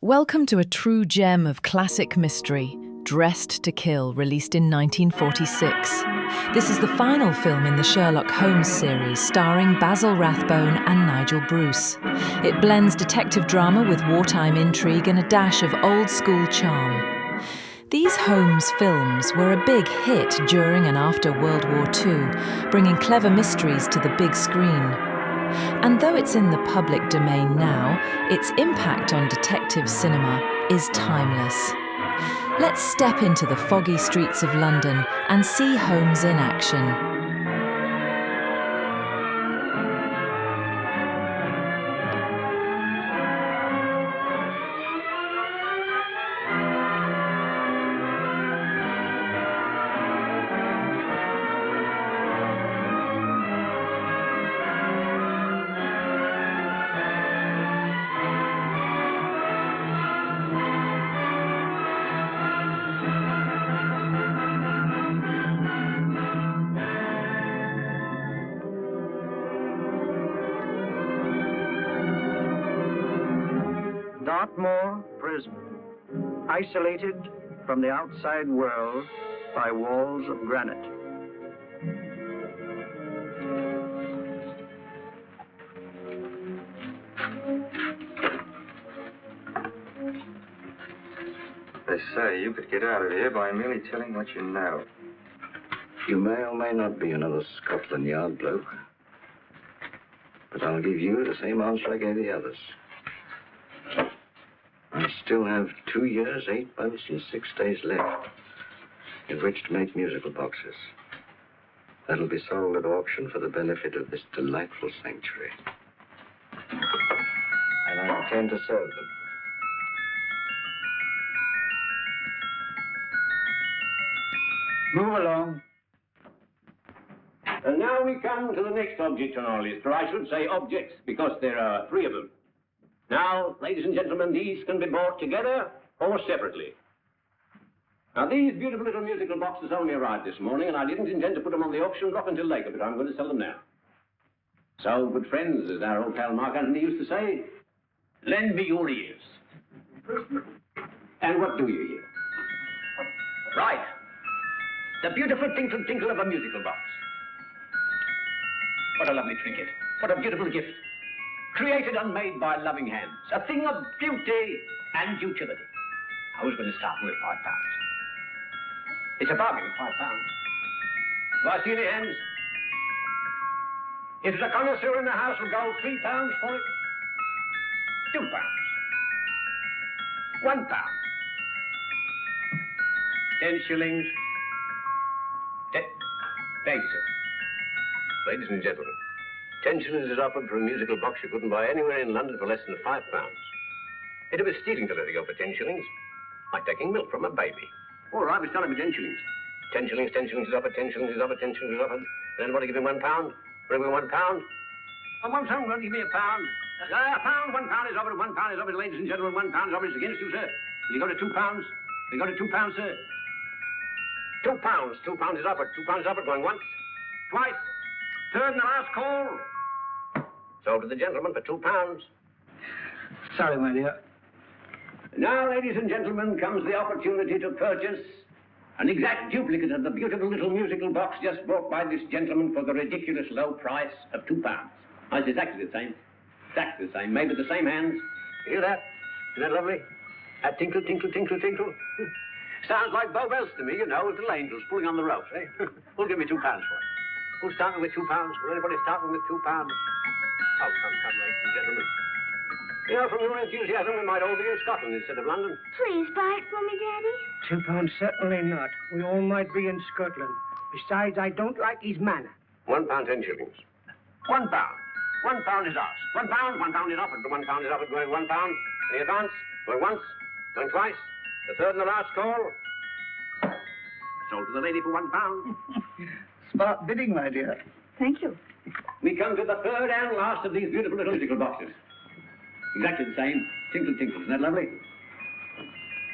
Welcome to a true gem of classic mystery, Dressed to Kill, released in 1946. This is the final film in the Sherlock Holmes series, starring Basil Rathbone and Nigel Bruce. It blends detective drama with wartime intrigue and a dash of old-school charm. These Holmes films were a big hit during and after World War II, bringing clever mysteries to the big screen. And though it's in the public domain now, its impact on detective cinema is timeless. Let's step into the foggy streets of London and see Holmes in action. Dartmoor prison, isolated from the outside world by walls of granite. They say you could get out of here by merely telling what you know. You may or may not be another Scotland Yard bloke, but I'll give you the same answer I gave the others. I still have 2 years, 8 months, and 6 days left in which to make musical boxes. That'll be sold at auction for the benefit of this delightful sanctuary. And I intend to serve them. Move along. And now we come to the next object on our list, or I should say objects, because there are 3 of them. Now, ladies and gentlemen, these can be bought together or separately. Now, these beautiful little musical boxes only arrived this morning, and I didn't intend to put them on the auction block until later, but I'm going to sell them now. So, good friends, as our old pal Mark Antony used to say, lend me your ears. And what do you hear? Right. The beautiful tinkle tinkle of a musical box. What a lovely trinket. What a beautiful gift. Created and made by loving hands. A thing of beauty and utility. I was going to start with £5. It's a bargain, £5. Do I see any hands? If there's a connoisseur in the house, will go £3 for it. £2. £1. 10 shillings. Thank you, sir. Ladies and gentlemen, 10 shillings is offered for a musical box you couldn't buy anywhere in London for less than £5. It'd be stealing to let it go for 10 shillings. Like taking milk from a baby. All right, we're selling for 10 shillings. 10 shillings, 10 shillings is offered, 10 shillings is offered, 10 shillings is offered. And anybody give me £1? Bring me £1? Oh, £1 won't give me £1. £1, £1 is offered, £1 is offered, ladies and gentlemen, £1 is offered. It's against you, sir. Will you go to £2? Will you go to £2, sir? £2. £2 is offered. £2 is offered. Going once. Twice. Third and the last call. Sold to the gentleman for £2. Sorry, my dear. Now, ladies and gentlemen, comes the opportunity to purchase an exact duplicate of the beautiful little musical box just bought by this gentleman for the ridiculous low price of £2. Oh, it's exactly the same. Exactly the same. Made with the same hands. You hear that? Isn't that lovely? That tinkle, tinkle, tinkle, tinkle. Sounds like Bow Bells to me, you know, little angels pulling on the ropes, eh? Who'll give me £2 for it? Who's starting with £2? Will anybody starting with £2? Oh, come, ladies and gentlemen. You know, from your enthusiasm, we might all be in Scotland instead of London. Please buy it for me, Daddy. £2, certainly not. We all might be in Scotland. Besides, I don't like his manner. £1, 10 shillings. £1. £1 is ours. £1 is offered. The £1 is offered. Going £1. Any advance? Going once. Going twice. The third and the last call. Sold to the lady for £1. Smart bidding, my dear. Thank you. We come to the third and last of these beautiful little musical boxes. Exactly the same. Tinkle, tinkle. Isn't that lovely?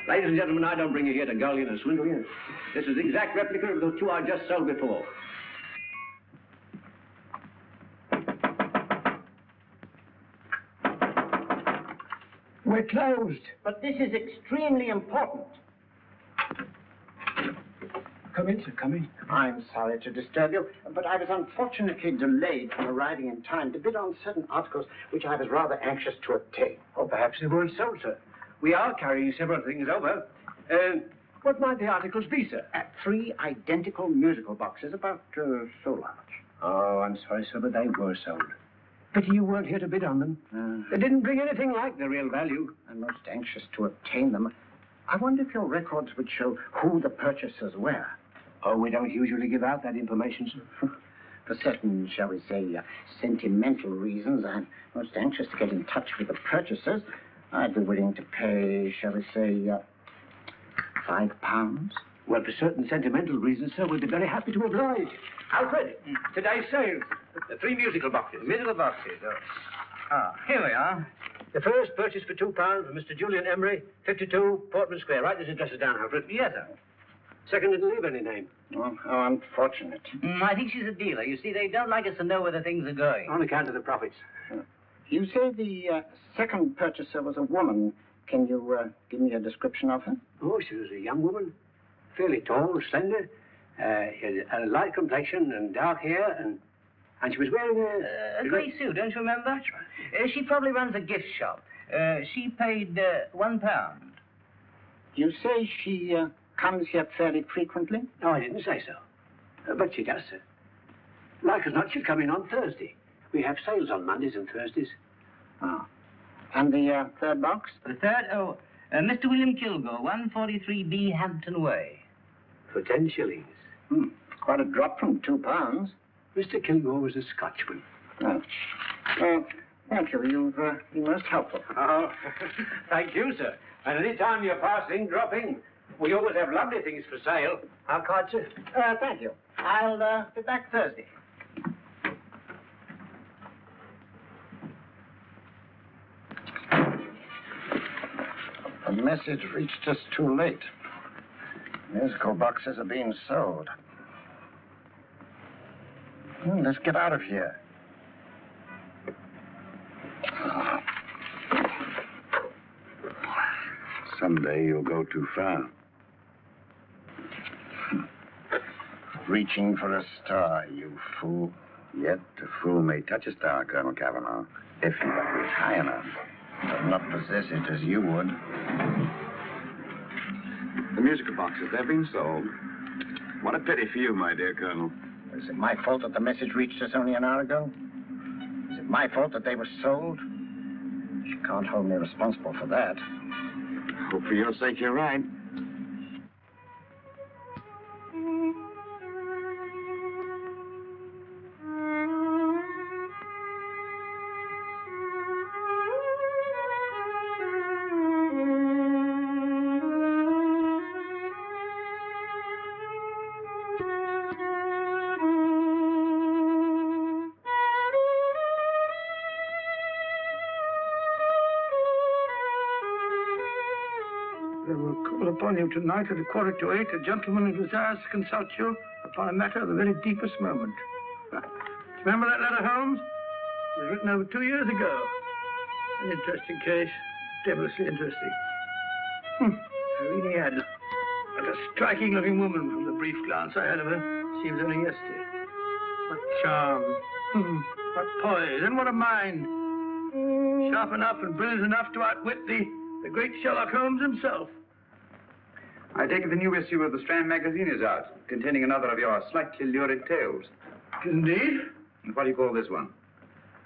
Ladies and gentlemen, I don't bring you here to gull you and swindle you. This is the exact replica of the 2 I just sold before. We're closed. But this is extremely important. Come in, sir, come in. I'm sorry to disturb you, but I was unfortunately delayed from arriving in time to bid on certain articles which I was rather anxious to obtain. Oh, perhaps they weren't sold, sir. We are carrying several things over. What might the articles be, sir? 3 identical musical boxes, about so large. Oh, I'm sorry, sir, but they were sold. Pity you weren't here to bid on them. They didn't bring anything like the real value. I'm most anxious to obtain them. I wonder if your records would show who the purchasers were. Oh, we don't usually give out that information, sir. For certain, shall we say, sentimental reasons, I'm most anxious to get in touch with the purchasers. I'd be willing to pay, shall we say, £5. Well, for certain sentimental reasons, sir, we'd be very happy to oblige. Alfred, today's sales. The 3 musical boxes. Musical boxes. Here we are. The first purchase for £2 from Mr. Julian Emery, 52 Portman Square. Write these addresses down, Alfred. Yes, sir. Second didn't leave any name. Oh, how unfortunate. I think she's a dealer. You see, they don't like us to know where the things are going. On account of the profits. You say the second purchaser was a woman. Can you give me a description of her? Oh, she was a young woman. Fairly tall, slender. She had a light complexion and dark hair, and she was wearing A grey suit, don't you remember? She probably runs a gift shop. She paid £1. You say she comes here fairly frequently? No, I didn't say so. But she does, sir. Like as not, she'll come in on Thursday. We have sales on Mondays and Thursdays. Oh. And the third box? The third? Oh, Mr. William Kilgore, 143B Hampton Way. For 10 shillings. Quite a drop from £2. Mr. Kilgore was a Scotchman. Oh. Well, thank you. You've been most helpful. Oh, thank you, sir. And any time you're passing, dropping, we always have lovely things for sale. Our card, sir? Thank you. I'll be back Thursday. The message reached us too late. Musical boxes are being sold. Let's get out of here. Someday you'll go too far. Reaching for a star, you fool. Yet a fool may touch a star, Colonel Cavanaugh, if he but reach high enough. But not possess it as you would. The musical boxes, they're being sold. What a pity for you, my dear Colonel. Is it my fault that the message reached us only an hour ago? Is it my fault that they were sold? You can't hold me responsible for that. Hope for your sake you're right. They will call upon you tonight at 7:45. A gentleman who desires to consult you upon a matter of the very deepest moment. Remember that letter, Holmes? It was written over 2 years ago. An interesting case. Devilishly interesting. Irene Adler. What a striking-looking woman from the brief glance I had of her. Seems only yesterday. What charm. What poise. And what a mind. Sharp enough and brilliant enough to outwit the great Sherlock Holmes himself. I take it the new issue of the Strand magazine is out, containing another of your slightly lurid tales. Indeed. And what do you call this one?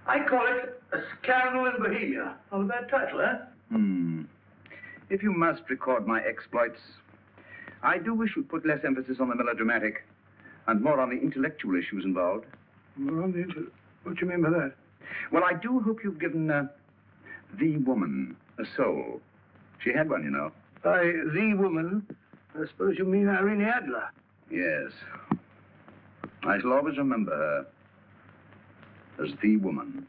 I call it A Scandal in Bohemia. Not a bad title, eh? If you must record my exploits, I do wish you'd put less emphasis on the melodramatic and more on the intellectual issues involved. What do you mean by that? Well, I do hope you've given the woman a soul. She had one, you know. By the woman, I suppose you mean Irene Adler. Yes. I shall always remember her as the woman.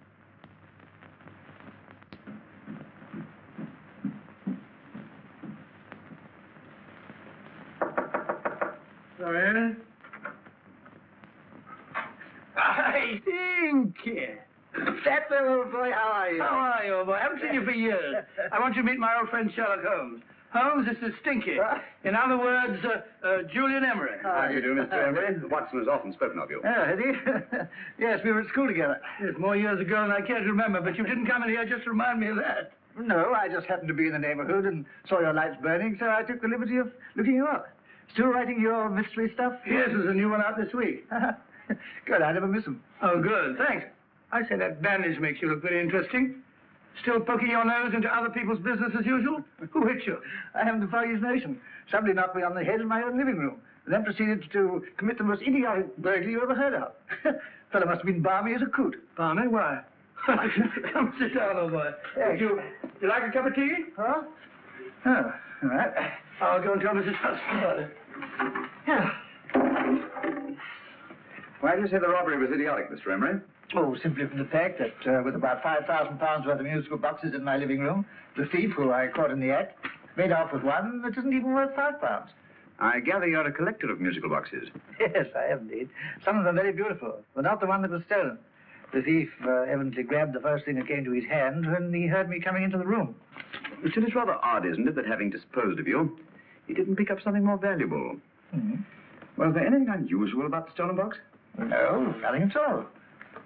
Sorry? I think. Rathbone, old boy, how are you? How are you, old boy? I haven't seen you for years. I want you to meet my old friend Sherlock Holmes. Holmes, this is Stinky. In other words, Julian Emery. How do you do, Mr. Emery? Watson has often spoken of you. Oh, has he? Yes, we were at school together. Yes, more years ago than I care to remember, but you didn't come in here just to remind me of that. No, I just happened to be in the neighborhood and saw your lights burning, so I took the liberty of looking you up. Still writing your mystery stuff? Yes, there's a new one out this week. Good, I never miss them. Oh, good, thanks. I say that bandage makes you look very interesting. Still poking your nose into other people's business as usual? Who hit you? I haven't the foggiest notion. Somebody knocked me on the head in my own living room, and then proceeded to commit the most idiotic burglary you ever heard of. Fellow must have been balmy as a coot. Balmy? Why? Come sit down, old boy. Thanks. Would you like a cup of tea? Huh? Oh, all right. I'll go and tell Mrs. Hudson about it. Yeah. Why do you say the robbery was idiotic, Mr. Emery? Oh, simply from the fact that with about £5,000 worth of musical boxes in my living room, the thief, who I caught in the act, made off with one that isn't even worth £5. I gather you're a collector of musical boxes. Yes, I am indeed. Some of them very beautiful, but not the one that was stolen. The thief evidently grabbed the first thing that came to his hand when he heard me coming into the room. Still, it's rather odd, isn't it, that having disposed of you, he didn't pick up something more valuable. Mm-hmm. Was there anything unusual about the stolen box? No, nothing at all.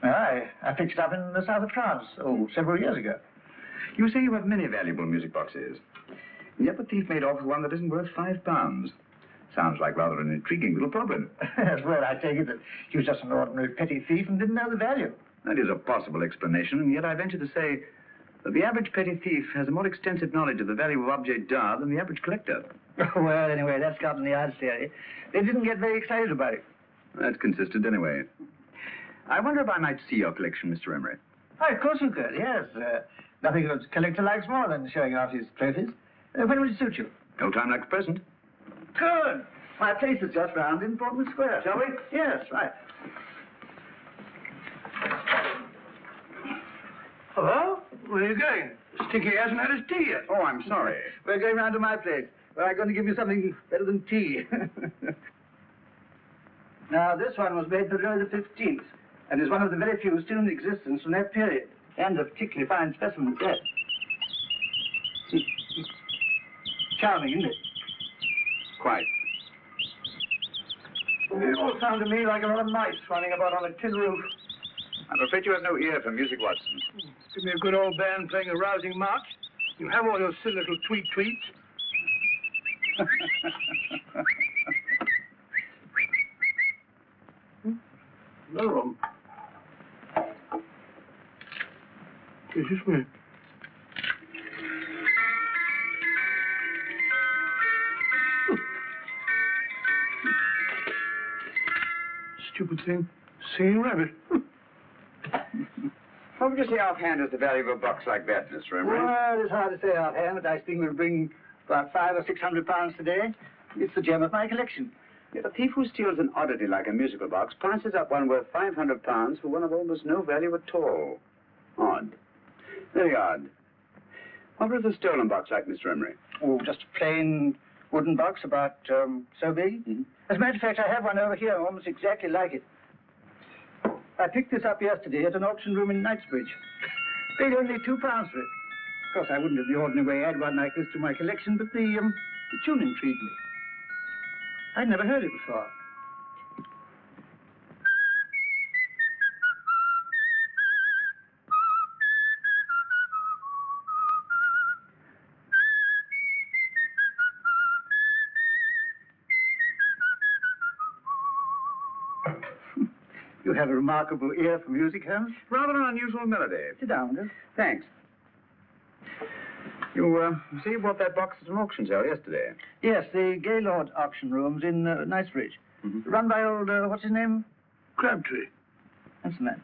No, I picked it up in the south of France, several years ago. You say you have many valuable music boxes, and yet the thief made off with one that isn't worth £5. Sounds like rather an intriguing little problem. Well, I take it that he was just an ordinary petty thief and didn't know the value. That is a possible explanation, and yet I venture to say that the average petty thief has a more extensive knowledge of the value of objets d'art than the average collector. Well, anyway, that's gotten the odds theory. They didn't get very excited about it. That's consistent anyway. I wonder if I might see your collection, Mr. Emery. Oh, of course you could, yes. Nothing a collector likes more than showing off his trophies. When would it suit you? No time like the present. Good. My place is just round in Portman Square. Shall we? Yes, right. Hello? Where are you going? Stinky hasn't had his tea yet. Oh, I'm sorry. We're going round to my place, where I'm going to give you something better than tea. Now, this one was made for Louis the 15th, and is one of the very few still in existence from that period, and a particularly fine specimen at that. Charming, isn't it? Quite. It all sounded to me like a lot of mice running about on a tin roof. I'm afraid you have no ear for music, Watson. Give me a good old band playing a rousing march. You have all those silly little tweets. Another one. Is this me? Stupid thing. Singing rabbit. What would you say offhand is the value of a box like that, Mr. Emery? Well, it's hard to say offhand, but I think we'll bring about £500 or £600 today. It's the gem of my collection. Yet a thief who steals an oddity like a musical box passes up one worth £500 for one of almost no value at all. Odd. Very odd. What was the stolen box like, Mr. Emery? Oh, just a plain wooden box about so big. Mm-hmm. As a matter of fact, I have one over here almost exactly like it. I picked this up yesterday at an auction room in Knightsbridge. Paid only £2 for it. Of course, I wouldn't in the ordinary way add one like this to my collection, but the tune intrigued me. I'd never heard it before. You have a remarkable ear for music, Holmes. Rather an unusual melody. Sit down, Will. Thanks. You say you bought that box at an auction sale yesterday? Yes, the Gaylord auction rooms in Knightsbridge. Mm-hmm. Run by old, what's his name? Crabtree. That's the man.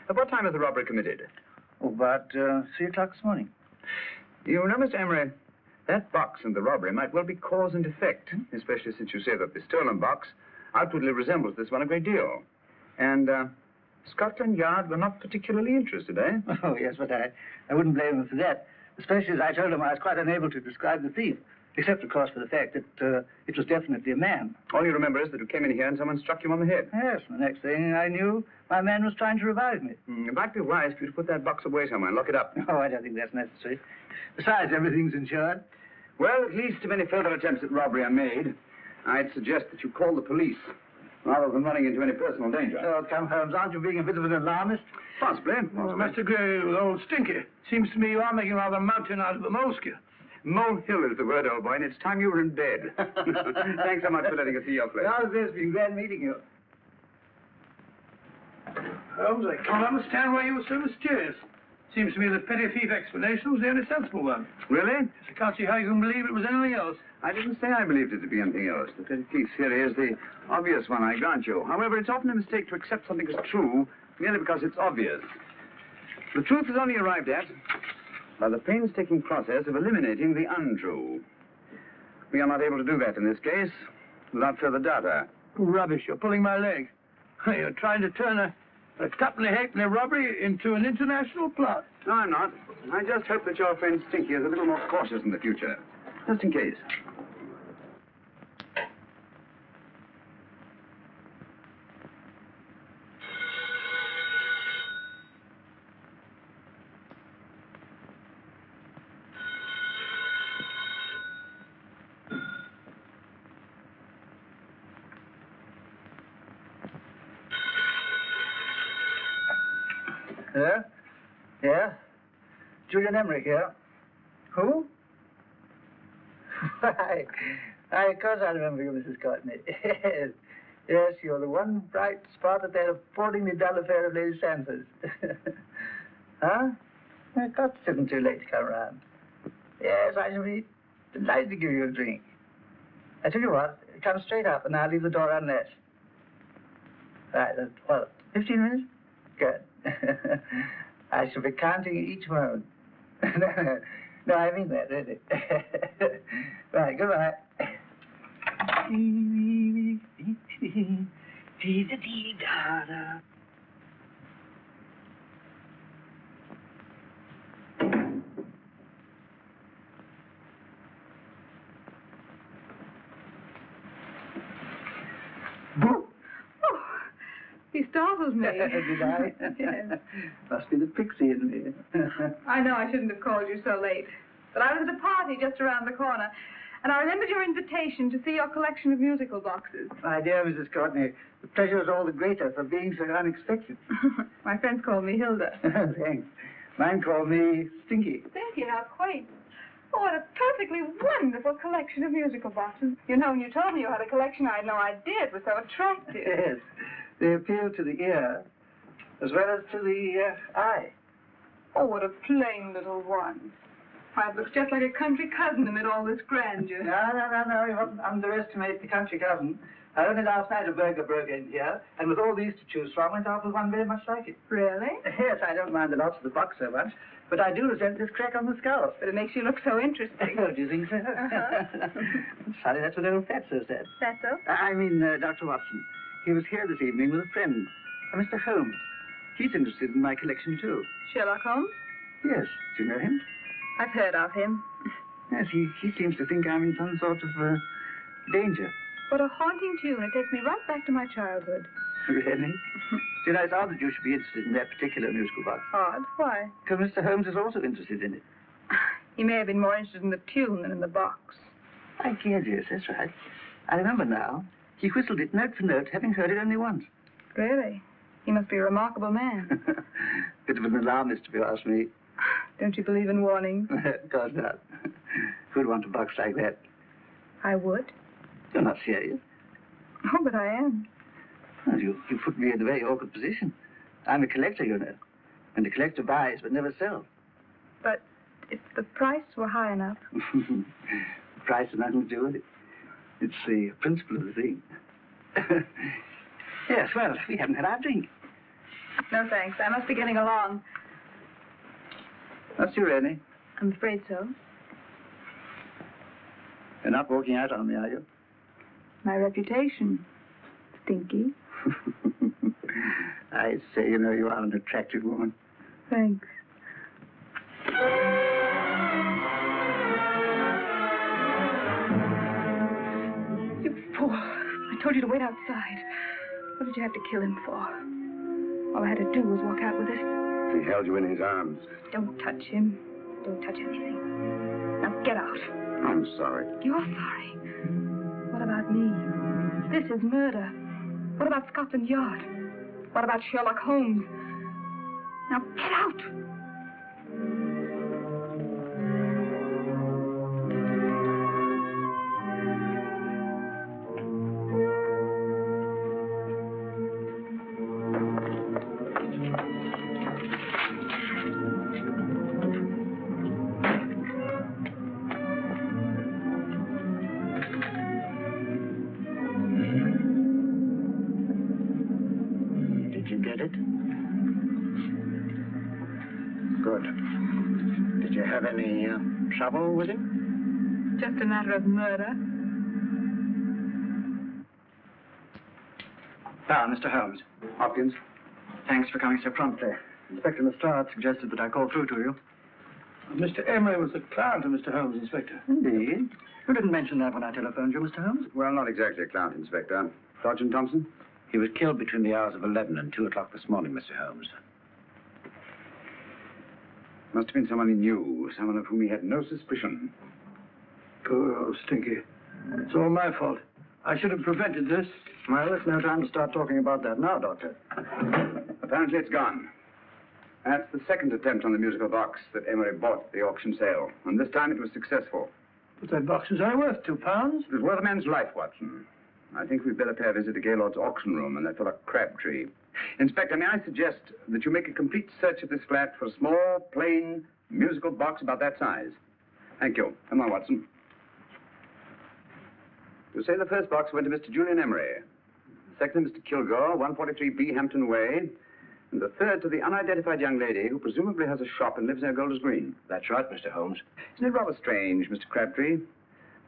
At what time was the robbery committed? Oh, about 3 o'clock this morning. You know, Mr. Emery, that box and the robbery might well be cause and effect, especially since you say that the stolen box outwardly resembles this one a great deal. And Scotland Yard were not particularly interested, eh? Oh, yes, but I wouldn't blame them for that. especially as I told him I was quite unable to describe the thief, except, of course, for the fact that it was definitely a man. All you remember is that you came in here and someone struck you on the head. Yes, the next thing I knew, my man was trying to revive me. It might be wise for you to put that box away somewhere and lock it up. Oh, I don't think that's necessary. Besides, everything's insured. Well, at least if any further attempts at robbery are made, I'd suggest that you call the police, rather than running into any personal danger. Oh, come, Holmes, aren't you being a bit of an alarmist? Possibly. Well, Mr. Gray, with old Stinky, seems to me you are making rather a mountain out of a molehill. Molehill is the word, old boy, and it's time you were in bed. Thanks so much for letting us see your place. How's this? It's been glad meeting you. Holmes, I can't understand why you were so mysterious. Seems to me the petty thief explanation was the only sensible one. Really? I can't see how you can believe it was anything else. I didn't say I believed it to be anything else. The petty thief theory is the obvious one, I grant you. However, it's often a mistake to accept something as true merely because it's obvious. The truth is only arrived at by the painstaking process of eliminating the untrue. We are not able to do that in this case without further data. Rubbish, you're pulling my leg. You're trying to turn a tuppenny halfpenny robbery into an international plot. No, I'm not. I just hope that your friend Stinky is a little more cautious in the future. Just in case. Yeah? Yeah? Julian Emery here. Who? Of course I remember you, Mrs. Courtney. Yes. Yes, you're the one bright spot at that appallingly dull affair of Lady Sanford's. Huh? Of course it isn't too late to come around. Yes, I shall be delighted to give you a drink. I tell you what, come straight up and I'll leave the door unlatched. Right, well, 15 minutes? Good. I shall be counting each moment. No, I mean that, really. Right, goodbye. He startled me. Did I? Yes. Must be the pixie in me. I know I shouldn't have called you so late. But I was at a party just around the corner, and I remembered your invitation to see your collection of musical boxes. My dear Mrs. Courtney, the pleasure is all the greater for being so unexpected. My friends call me Hilda. Thanks. Mine call me Stinky. Thank you, how quaint. Oh, what a perfectly wonderful collection of musical boxes. You know, when you told me you had a collection, I had no idea it was so attractive. Yes. They appeal to the ear as well as to the eye. Oh, what a plain little one. Why, it looks just like a country cousin amid all this grandeur. No. You mustn't underestimate the country cousin. I only last night a burglar broke in here, and with all these to choose from, went off with one very much like it. Really? Yes, I don't mind the loss of the box so much, but I do resent this crack on the skull. But it makes you look so interesting. Oh, do you think so? Sorry, that's what old Fatso said. Fatso? I mean, Dr. Watson. He was here this evening with a friend, Mr. Holmes. He's interested in my collection, too. Sherlock Holmes? Yes. Do you know him? I've heard of him. Yes, he seems to think I'm in some sort of danger. What a haunting tune. It takes me right back to my childhood. Really? You know, it's odd that you should be interested in that particular musical box. Odd? Why? Because Mr. Holmes is also interested in it. He may have been more interested in the tune than in the box. I guess, yes, that's right. I remember now. He whistled it note for note, having heard it only once. Really? He must be a remarkable man. Bit of an alarmist, if you ask me. Don't you believe in warnings? Of course not. Who'd want a box like that? I would. You're not serious. Oh, but I am. Well, you put me in a very awkward position. I'm a collector, you know. And a collector buys but never sells. But if the price were high enough... The price has nothing to do with it. It's the principle of the thing. Yes, well, we haven't had our drink. No, thanks. I must be getting along. That's you, Rennie. I'm afraid so. You're not walking out on me, are you? My reputation. Stinky. I say, you know, you are an attractive woman. Thanks. Oh, I told you to wait outside. What did you have to kill him for? All I had to do was walk out with it. He held you in his arms. Don't touch him. Don't touch anything. Now get out. I'm sorry. You're sorry. What about me? This is murder. What about Scotland Yard? What about Sherlock Holmes? Now get out. Did you get it? Good. Did you have any trouble with him? Just a matter of murder. Ah, Mr. Holmes. Hopkins? Thanks for coming so promptly. Inspector Lestrade suggested that I call through to you. Mr. Emery was a client of Mr. Holmes, Inspector. Indeed. You didn't mention that when I telephoned you, Mr. Holmes. Well, not exactly a client, Inspector. Sergeant Thompson? He was killed between the hours of 11 and 2 o'clock this morning, Mr. Holmes. Must have been someone he knew, someone of whom he had no suspicion. Poor old Stinky. It's all my fault. I should have prevented this. Well, it's no time to start talking about that now, Doctor. Apparently it's gone. That's the second attempt on the musical box that Emery bought at the auction sale. And this time it was successful. But that box is only worth £2. It was worth a man's life, Watson. I think we'd better pay a visit to Gaylord's auction room and that fellow Crabtree. Inspector, may I suggest that you make a complete search of this flat for a small, plain, musical box about that size? Thank you. Come on, Watson. You say the first box went to Mr. Julian Emery. The second to Mr. Kilgore, 143B Hampton Way. And the third to the unidentified young lady who presumably has a shop and lives near Golders Green. That's right, Mr. Holmes. Isn't it rather strange, Mr. Crabtree,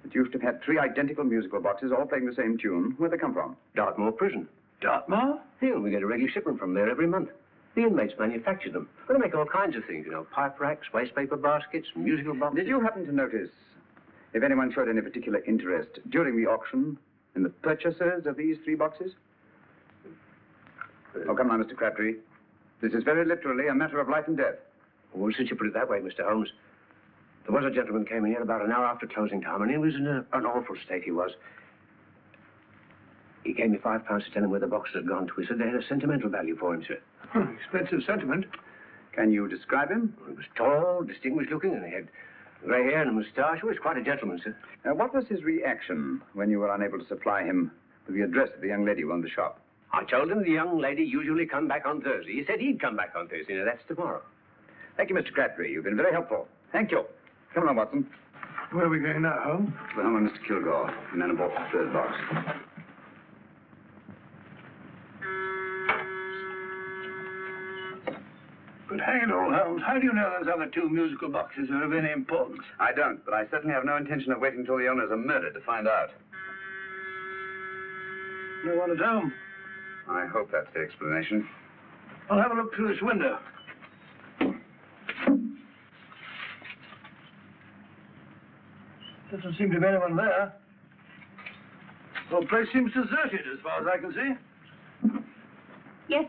that you should have had 3 identical musical boxes all playing the same tune? Where'd they come from? Dartmoor Prison. Dartmoor? Yeah, we get a regular shipment from there every month. The inmates manufacture them. They make all kinds of things, you know, pipe racks, wastepaper baskets, musical boxes. Did you happen to notice if anyone showed any particular interest during the auction in the purchasers of these 3 boxes? Oh, come on, Mr. Crabtree. This is very literally a matter of life and death. Well, since you put it that way, Mr. Holmes, there was a gentleman came in here about an hour after closing time, and he was in an awful state, he was. He gave me £5 to tell him where the boxes had gone to. He said they had a sentimental value for him, sir. Expensive sentiment. Can you describe him? He was tall, distinguished looking, and he had grey hair and a moustache. He was quite a gentleman, sir. What was his reaction when you were unable to supply him with the address of the young lady who owned the shop? I told him the young lady usually come back on Thursday. He said he'd come back on Thursday. Now, that's tomorrow. Thank you, Mr. Crabtree. You've been very helpful. Thank you. Come on, Watson. Where are we going now, Holmes? To the home of Mr. Kilgore, and then aboard the third box. But hang it all, Holmes, how do you know those other 2 musical boxes are of any importance? I don't, but I certainly have no intention of waiting until the owners are murdered to find out. No one at home. I hope that's the explanation. I'll have a look through this window. Doesn't seem to be anyone there. The whole place seems deserted as far as I can see. Yes.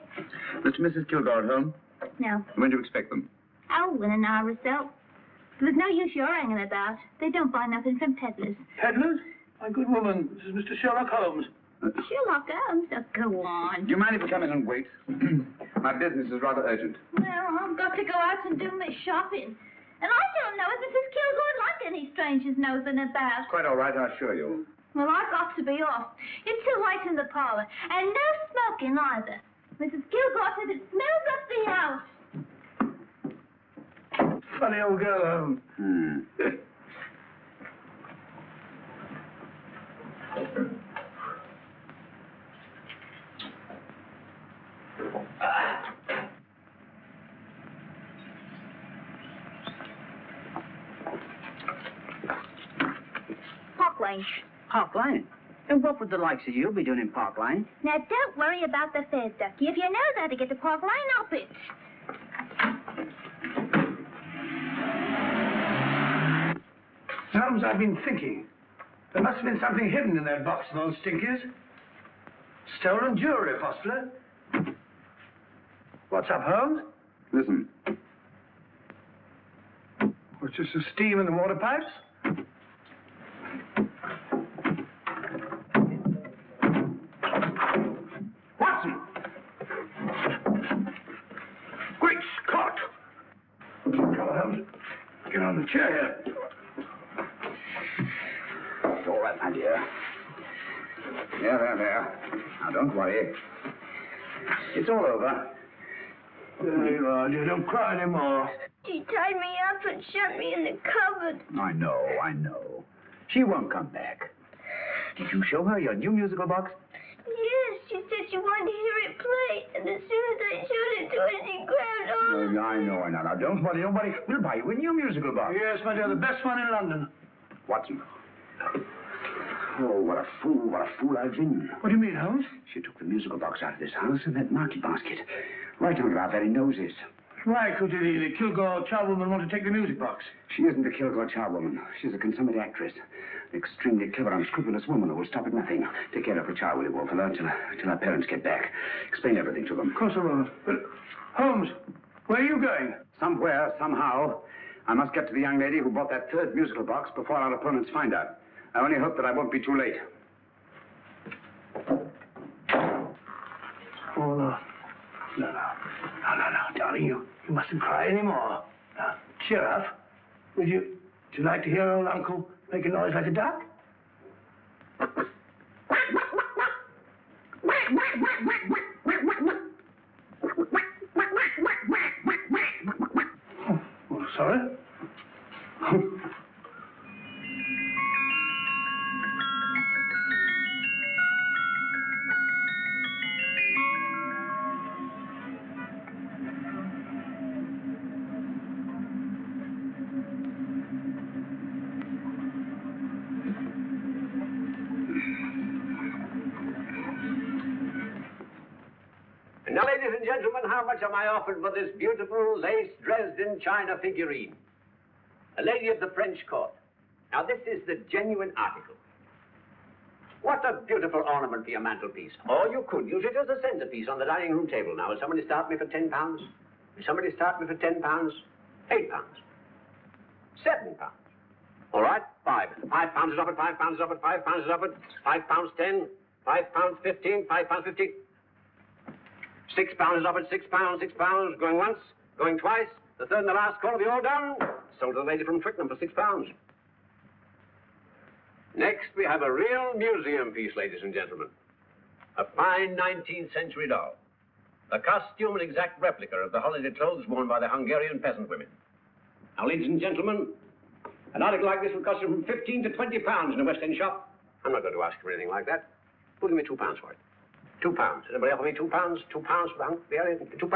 Mr. and Mrs. Kilgore at home? No. When do you expect them? Oh, in an hour or so. There's no use your hanging about. They don't buy nothing from peddlers. Peddlers? My good woman, this is Mr. Sherlock Holmes. Sherlock Holmes, oh, go on. Do you mind if we come in and wait? My business is rather urgent. Well, I've got to go out and do my shopping. And I don't know if Mrs. Kilgore like any strangers nosing about. Quite all right, I assure you. Well, I've got to be off. It's too late in the parlor. And no smoking either. Mrs. Kilgore said it smells up the house. Funny old girl, Holmes. Park Lane. Park Lane? And what would the likes of you be doing in Park Lane? Now, don't worry about the fares, Ducky. If you know how to get to Park Lane, I'll pitch. Holmes, I've been thinking. There must have been something hidden in that box of old stinkers. Stolen jewelry, Hostler. What's up, Holmes? Listen. What's just the steam in the water pipes? Watson! Great Scott! Come on, Holmes. Get on the chair here. It's all right, my dear. There. Now, don't worry. It's all over. There you are, dear. Don't cry anymore. She tied me up and shut me in the cupboard. I know. She won't come back. Did you show her your new musical box? Yes, she said she wanted to hear it play, and as soon as I showed it to her, she grabbed on. I know. Now, don't worry. We'll buy you a new musical box. Yes, my dear, the best one in London. Watson. Oh, what a fool I've been. What do you mean, Holmes? She took the musical box out of this house in that market basket, right under our very noses. Why could the Kilgore charwoman want to take the music box? She isn't a Kilgore charwoman. She's a consummate actress. An extremely clever, unscrupulous woman who will stop at nothing. Take care of her child, will you, Walter, till her parents get back. Explain everything to them. Of course I will. But, Holmes, where are you going? Somewhere, somehow, I must get to the young lady who bought that third musical box before our opponents find out. I only hope that I won't be too late. Oh, no. No, darling, you mustn't cry anymore. Now, cheer up. Would you like to hear old Uncle make a noise like a duck? Oh, sorry? Now, ladies and gentlemen, how much am I offered for this beautiful lace Dresden china figurine? A lady of the French court. Now, this is the genuine article. What a beautiful ornament for your mantelpiece. Or you could use it as a centerpiece on the dining room table. Now, will somebody start me for £10? Will somebody start me for £10? £8. £7. All right, £5. £5 is offered, £5 is offered, £5 is offered, £5.10, £5.15, £5.15. £6 is offered, £6, going once, going twice, the third and the last call will be all done. Sold to the lady from Twickenham for £6. Next, we have a real museum piece, ladies and gentlemen. A fine 19th century doll. A costume and exact replica of the holiday clothes worn by the Hungarian peasant women. Now, ladies and gentlemen, an article like this will cost you from £15 to £20 in a West End shop. I'm not going to ask for anything like that. Who'll give me £2 for it? £2. Anybody offer me £2? £2 for the Hungarian? £2?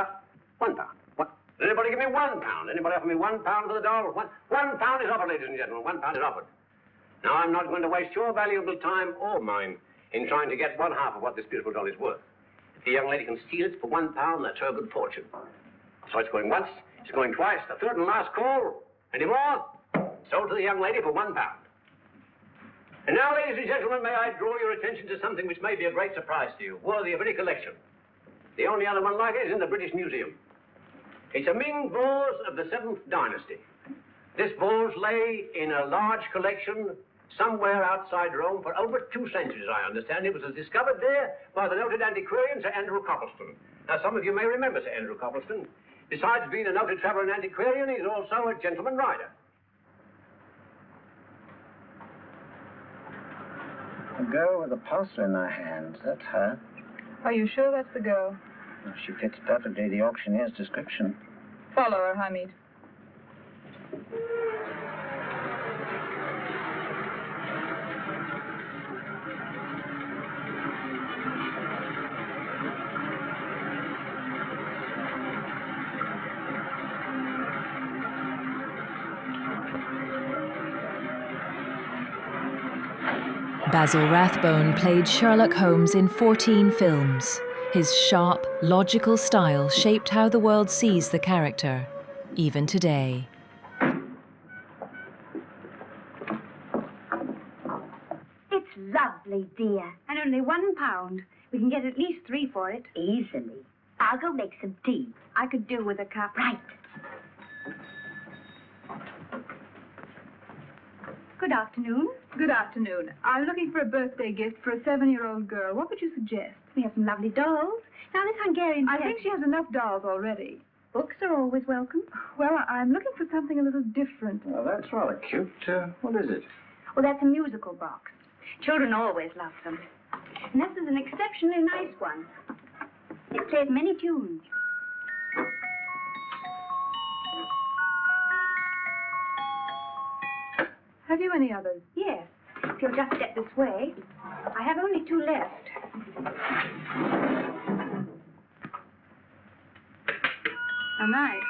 £1. What? Anybody give me £1? Anybody offer me £1 for the doll? £1 is offered, ladies and gentlemen. £1 is offered. Now, I'm not going to waste your valuable time or mine in trying to get one half of what this beautiful doll is worth. If the young lady can steal it for £1, that's her good fortune. So it's going once, it's going twice, the third and last call. Any more? Sold to the young lady for £1. And now, ladies and gentlemen, may I draw your attention to something which may be a great surprise to you, worthy of any collection. The only other one like it is in the British Museum. It's a Ming vase of the 7th dynasty. This vase lay in a large collection somewhere outside Rome for over 2 centuries, I understand. It was discovered there by the noted antiquarian Sir Andrew Coppleston. Now, some of you may remember Sir Andrew Coppleston. Besides being a noted traveler and antiquarian, he's also a gentleman rider. A girl with a parcel in her hand. That's her. Are you sure that's the girl? Well, she fits perfectly the auctioneer's description. Follow her, Hamid. Basil Rathbone played Sherlock Holmes in 14 films. His sharp, logical style shaped how the world sees the character, even today. lovely, dear. And only £1. We can get at least 3 for it. Easily. I'll go make some tea. I could do with a cup. Right. Good afternoon. Good afternoon. I'm looking for a birthday gift for a 7-year-old girl. What would you suggest? We have some lovely dolls. Now, this Hungarian... I think she has enough dolls already. Books are always welcome. Well, I'm looking for something a little different. Well, that's rather cute. What is it? Well, that's a musical box. Children always love them. And this is an exceptionally nice one. It plays many tunes. Have you any others? Yes. If you'll just step this way. I have only 2 left. How nice.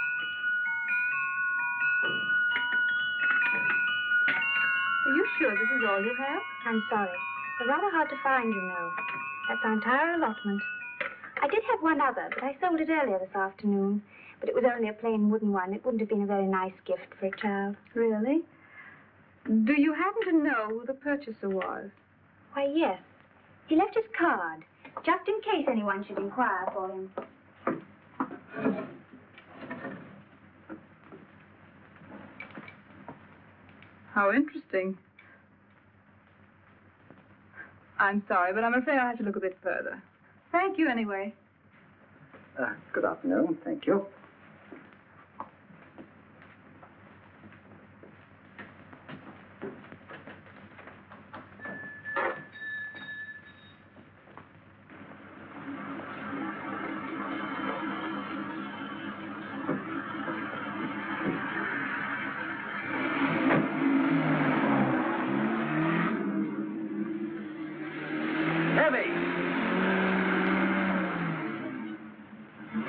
Are you sure this is all you have? I'm sorry. They're rather hard to find, you know. That's our entire allotment. I did have one other, but I sold it earlier this afternoon. But it was only a plain wooden one. It wouldn't have been a very nice gift for a child. Really? Do you happen to know who the purchaser was? Why, yes. He left his card, just in case anyone should inquire for him. How interesting. I'm sorry, but I'm afraid I'll have to look a bit further. Thank you, anyway. Good afternoon. Thank you.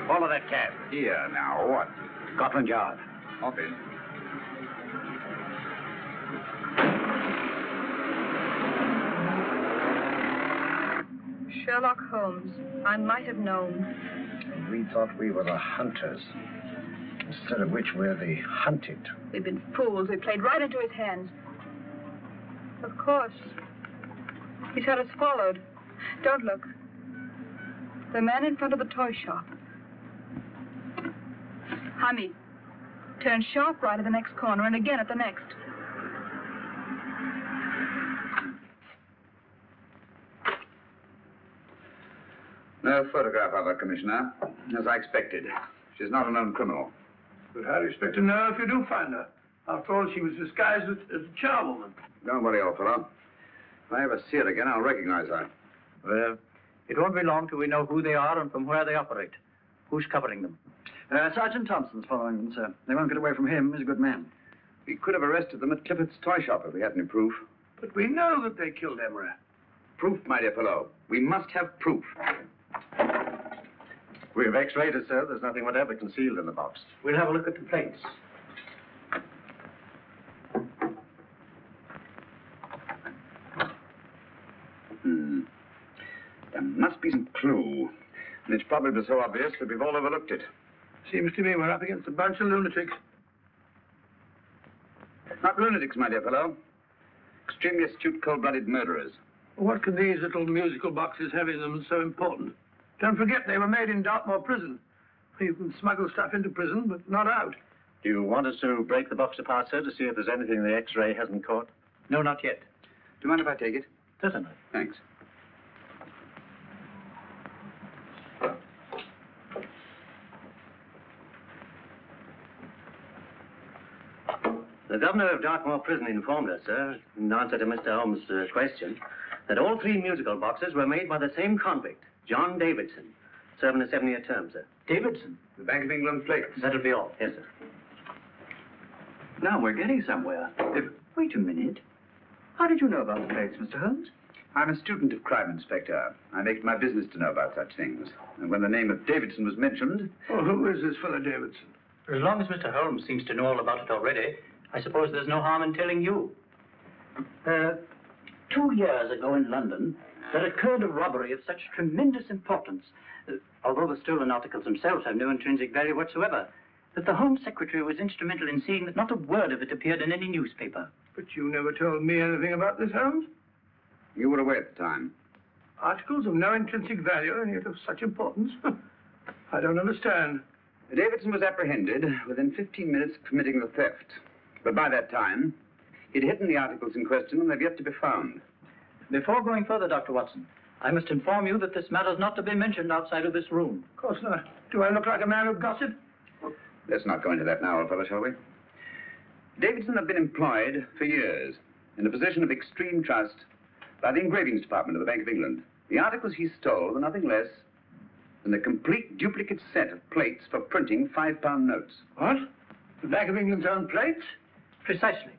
Follow that cab. Here, now, what? Scotland Yard. Office. Sherlock Holmes. I might have known. And we thought we were the hunters, instead of which we're the hunted. We've been fools. We played right into his hands. Of course. He's had us followed. Don't look. The man in front of the toy shop. Hamid, turn sharp right at the next corner and again at the next. No photograph of her, Commissioner. As I expected. She's not a known criminal. But how do you expect to know if you do find her? After all, she was disguised as a charwoman. Don't worry, old fellow. If I ever see her again, I'll recognize her. Well, it won't be long till we know who they are and from where they operate. Who's covering them? Sergeant Thompson's following them, sir. They won't get away from him. He's a good man. We could have arrested them at Clifford's toy shop if we had any proof. But we know that they killed Emery. Proof, my dear fellow. We must have proof. We've x-rayed it, sir. There's nothing whatever concealed in the box. We'll have a look at the plates. There must be some clue. And it's probably so obvious that we've all overlooked it. Seems to me we're up against a bunch of lunatics. Not lunatics, my dear fellow. Extremely astute, cold-blooded murderers. What could these little musical boxes have in them that's so important? Don't forget, they were made in Dartmoor prison. You can smuggle stuff into prison, but not out. Do you want us to break the box apart, sir, to see if there's anything the x-ray hasn't caught? No, not yet. Do you mind if I take it? Certainly. Thanks. The governor of Dartmoor Prison informed us, sir, in answer to Mr. Holmes' question, that all 3 musical boxes were made by the same convict, John Davidson, serving a 7-year term, sir. Davidson? The Bank of England plates. That'll be all. Yes, sir. Now we're getting somewhere. Wait a minute. How did you know about the plates, Mr. Holmes? I'm a student of crime, Inspector. I make it my business to know about such things. And when the name of Davidson was mentioned... Oh, who is this fellow Davidson? As long as Mr. Holmes seems to know all about it already, I suppose there's no harm in telling you. 2 years ago in London, there occurred a robbery of such tremendous importance, although the stolen articles themselves have no intrinsic value whatsoever, that the Home Secretary was instrumental in seeing that not a word of it appeared in any newspaper. But you never told me anything about this, Holmes. You were away at the time. Articles of no intrinsic value and yet of such importance? I don't understand. Davidson was apprehended within 15 minutes of committing the theft. But by that time, he'd hidden the articles in question and they've yet to be found. Before going further, Dr. Watson, I must inform you that this matter is not to be mentioned outside of this room. Of course not. Do I look like a man who gossip? Let's not go into that now, old fellow, shall we? Davidson had been employed for years in a position of extreme trust by the engravings department of the Bank of England. The articles he stole were nothing less than a complete duplicate set of plates for printing £5 notes. What? The Bank of England's own plates? Precisely.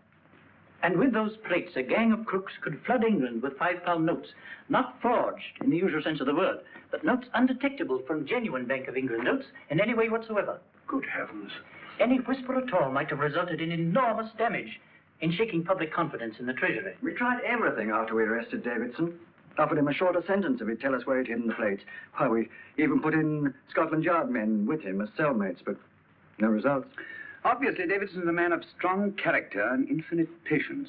And with those plates, a gang of crooks could flood England with £5 notes, not forged in the usual sense of the word, but notes undetectable from genuine Bank of England notes in any way whatsoever. Good heavens. Any whisper at all might have resulted in enormous damage in shaking public confidence in the Treasury. We tried everything after we arrested Davidson. Offered him a shorter sentence if he'd tell us where he'd hidden the plates. Why, we even put in Scotland Yard men with him as cellmates, but no results. Obviously, Davidson is a man of strong character and infinite patience.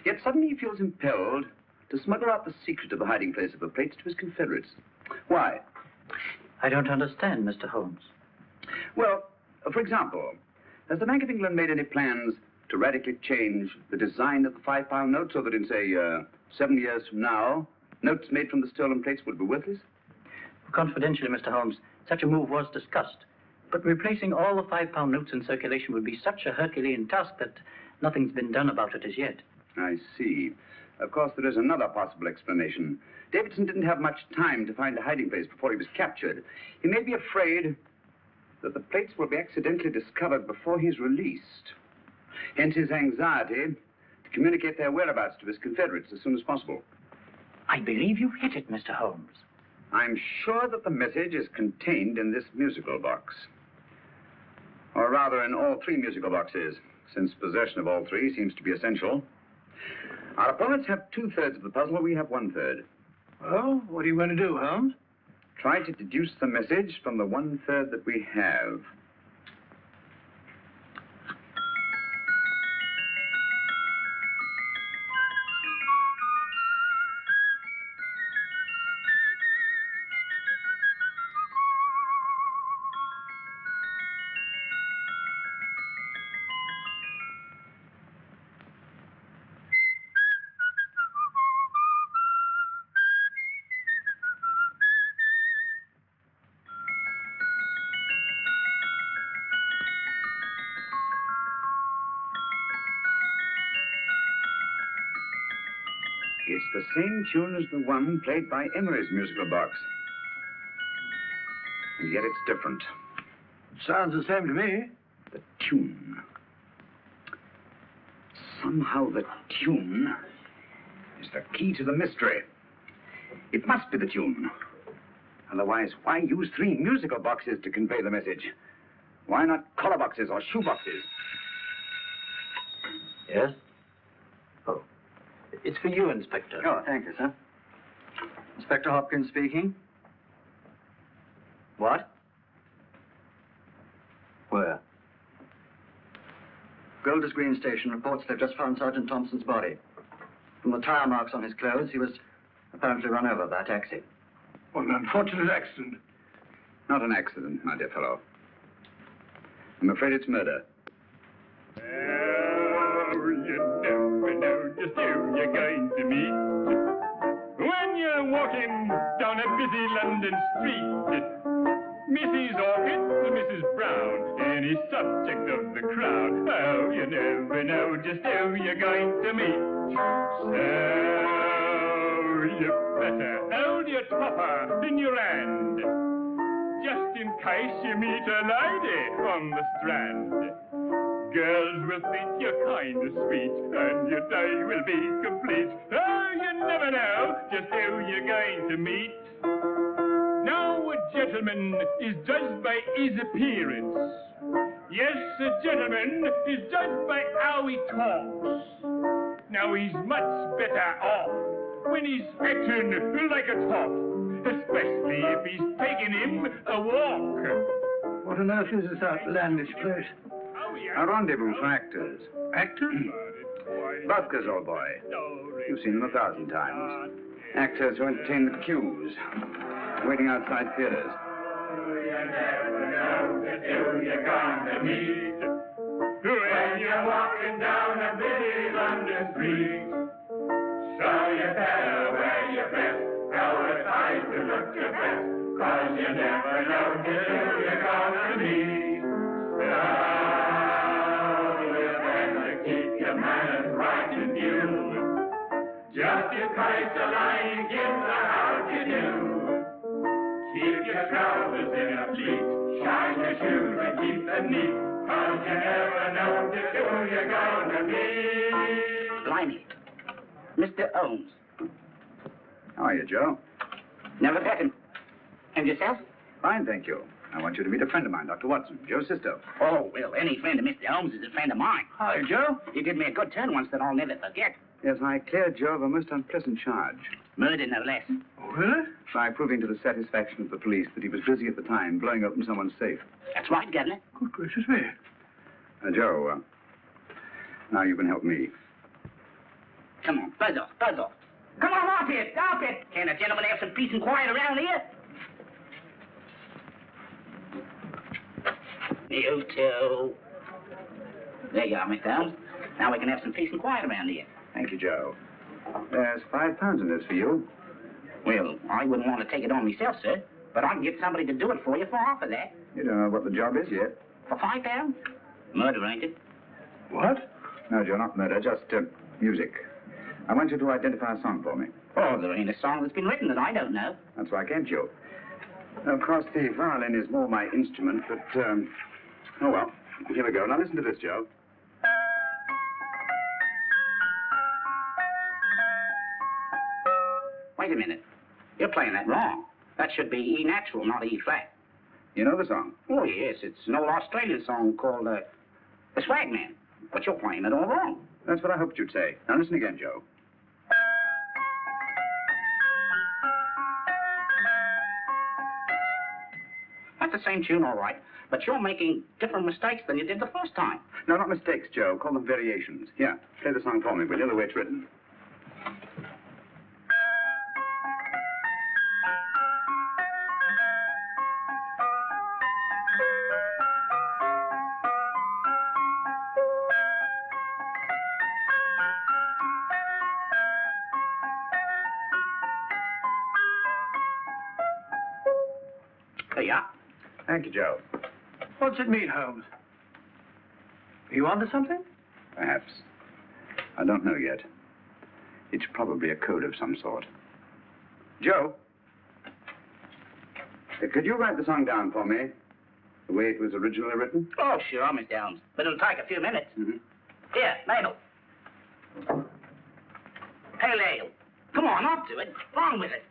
Yet suddenly he feels impelled to smuggle out the secret of the hiding place of the plates to his confederates. Why? I don't understand, Mr. Holmes. Well, for example, has the Bank of England made any plans to radically change the design of the £5 note so that in, say, 7 years from now, notes made from the stolen plates would be worthless? Confidentially, Mr. Holmes, such a move was discussed. But replacing all the £5 notes in circulation would be such a Herculean task that nothing's been done about it as yet. I see. Of course, there is another possible explanation. Davidson didn't have much time to find a hiding place before he was captured. He may be afraid that the plates will be accidentally discovered before he's released. Hence his anxiety to communicate their whereabouts to his confederates as soon as possible. I believe you've hit it, Mr. Holmes. I'm sure that the message is contained in this musical box. Or rather, in all 3 musical boxes, since possession of all 3 seems to be essential. Our opponents have 2/3 of the puzzle, we have 1/3. Well, what are you going to do, Holmes? Try to deduce the message from the 1/3 that we have. It's the same tune as the one played by Emery's musical box. And yet it's different. Sounds the same to me. The tune. Somehow the tune is the key to the mystery. It must be the tune. Otherwise, why use 3 musical boxes to convey the message? Why not collar boxes or shoe boxes? Yes? Oh, it's for you, Inspector. Oh, thank you, sir. Inspector Hopkins speaking. What? Where? Golders Green Station reports they've just found Sergeant Thompson's body. From the tire marks on his clothes, he was apparently run over by a taxi. What an unfortunate accident. Not an accident, my dear fellow. I'm afraid it's murder. You never know just who you're going to meet when you're walking down a busy London street. Mrs. Orchid to Mrs. Brown, any subject of the crowd. Oh, you never know just who you're going to meet. So you better hold your topper in your hand, just in case you meet a lady on the Strand. Girls will think you're kind of sweet, and your day will be complete. Oh, you never know just who you're going to meet. Now a gentleman is judged by his appearance. Yes, a gentleman is judged by how he talks. Now he's much better off when he's acting like a top, especially if he's taking him a walk. What on earth is this outlandish place? A rendezvous for actors. Actors? Buskers, old boy. You've seen them 1,000 times. Actors who entertain the queues, waiting outside theaters. You never know who you're gonna meet when you're walking down a busy London street. So you better wear your best, go aside to look your best, 'cause you never know who you're gonna meet. So you better keep your manners right in view. Just in case the line gives a how you do. Keep your trousers in a pleat, shine your shoes and keep them neat, 'cause you never know just who you're gonna meet. Blimey. Mr. Holmes. How are you, Joe? Never met him. And yourself? Fine, thank you. I want you to meet a friend of mine, Dr. Watson, Joe's sister. Oh, well, any friend of Mr. Holmes is a friend of mine. Hi, Joe. He did me a good turn once that I'll never forget. Yes, I cleared Joe of a most unpleasant charge. Murder, no less. Oh, really? By proving to the satisfaction of the police that he was busy at the time blowing open someone's safe. That's right, Governor. Good gracious me. Joe, now you can help me. Come on, buzz off, buzz off. Come on, off it, off it. Can a gentleman have some peace and quiet around here? You too. There you are, Mr. Holmes. Now we can have some peace and quiet around here. Thank you, Joe. There's £5 in this for you. Well, I wouldn't want to take it on myself, sir, but I can get somebody to do it for you for half of that. You don't know what the job is yet. For £5? Murder, ain't it? What? No, Joe, not murder, just music. I want you to identify a song for me. Oh, there ain't a song that's been written that I don't know. That's why I came to you. Of course, the violin is more my instrument, but, oh, well, here we go. Now, listen to this, Joe. Wait a minute. You're playing that wrong. That should be E natural, not E flat. You know the song? Oh, yes. It's an old Australian song called, The Swag Man. But you're playing it all wrong. That's what I hoped you'd say. Now, listen again, Joe. That's the same tune, all right. But you're making different mistakes than you did the first time. No, not mistakes, Joe. Call them variations. Here, play the song for me, will you? The way it's written. There you are. Thank you, Joe. What's it mean, Holmes? Are you onto something? Perhaps. I don't know yet. It's probably a code of some sort. Joe? Could you write the song down for me? The way it was originally written? Oh, sure, Mr. Holmes. But it'll take a few minutes. Mm-hmm. Here, Neill. Hey, Neill. Come on, up to it. On with it.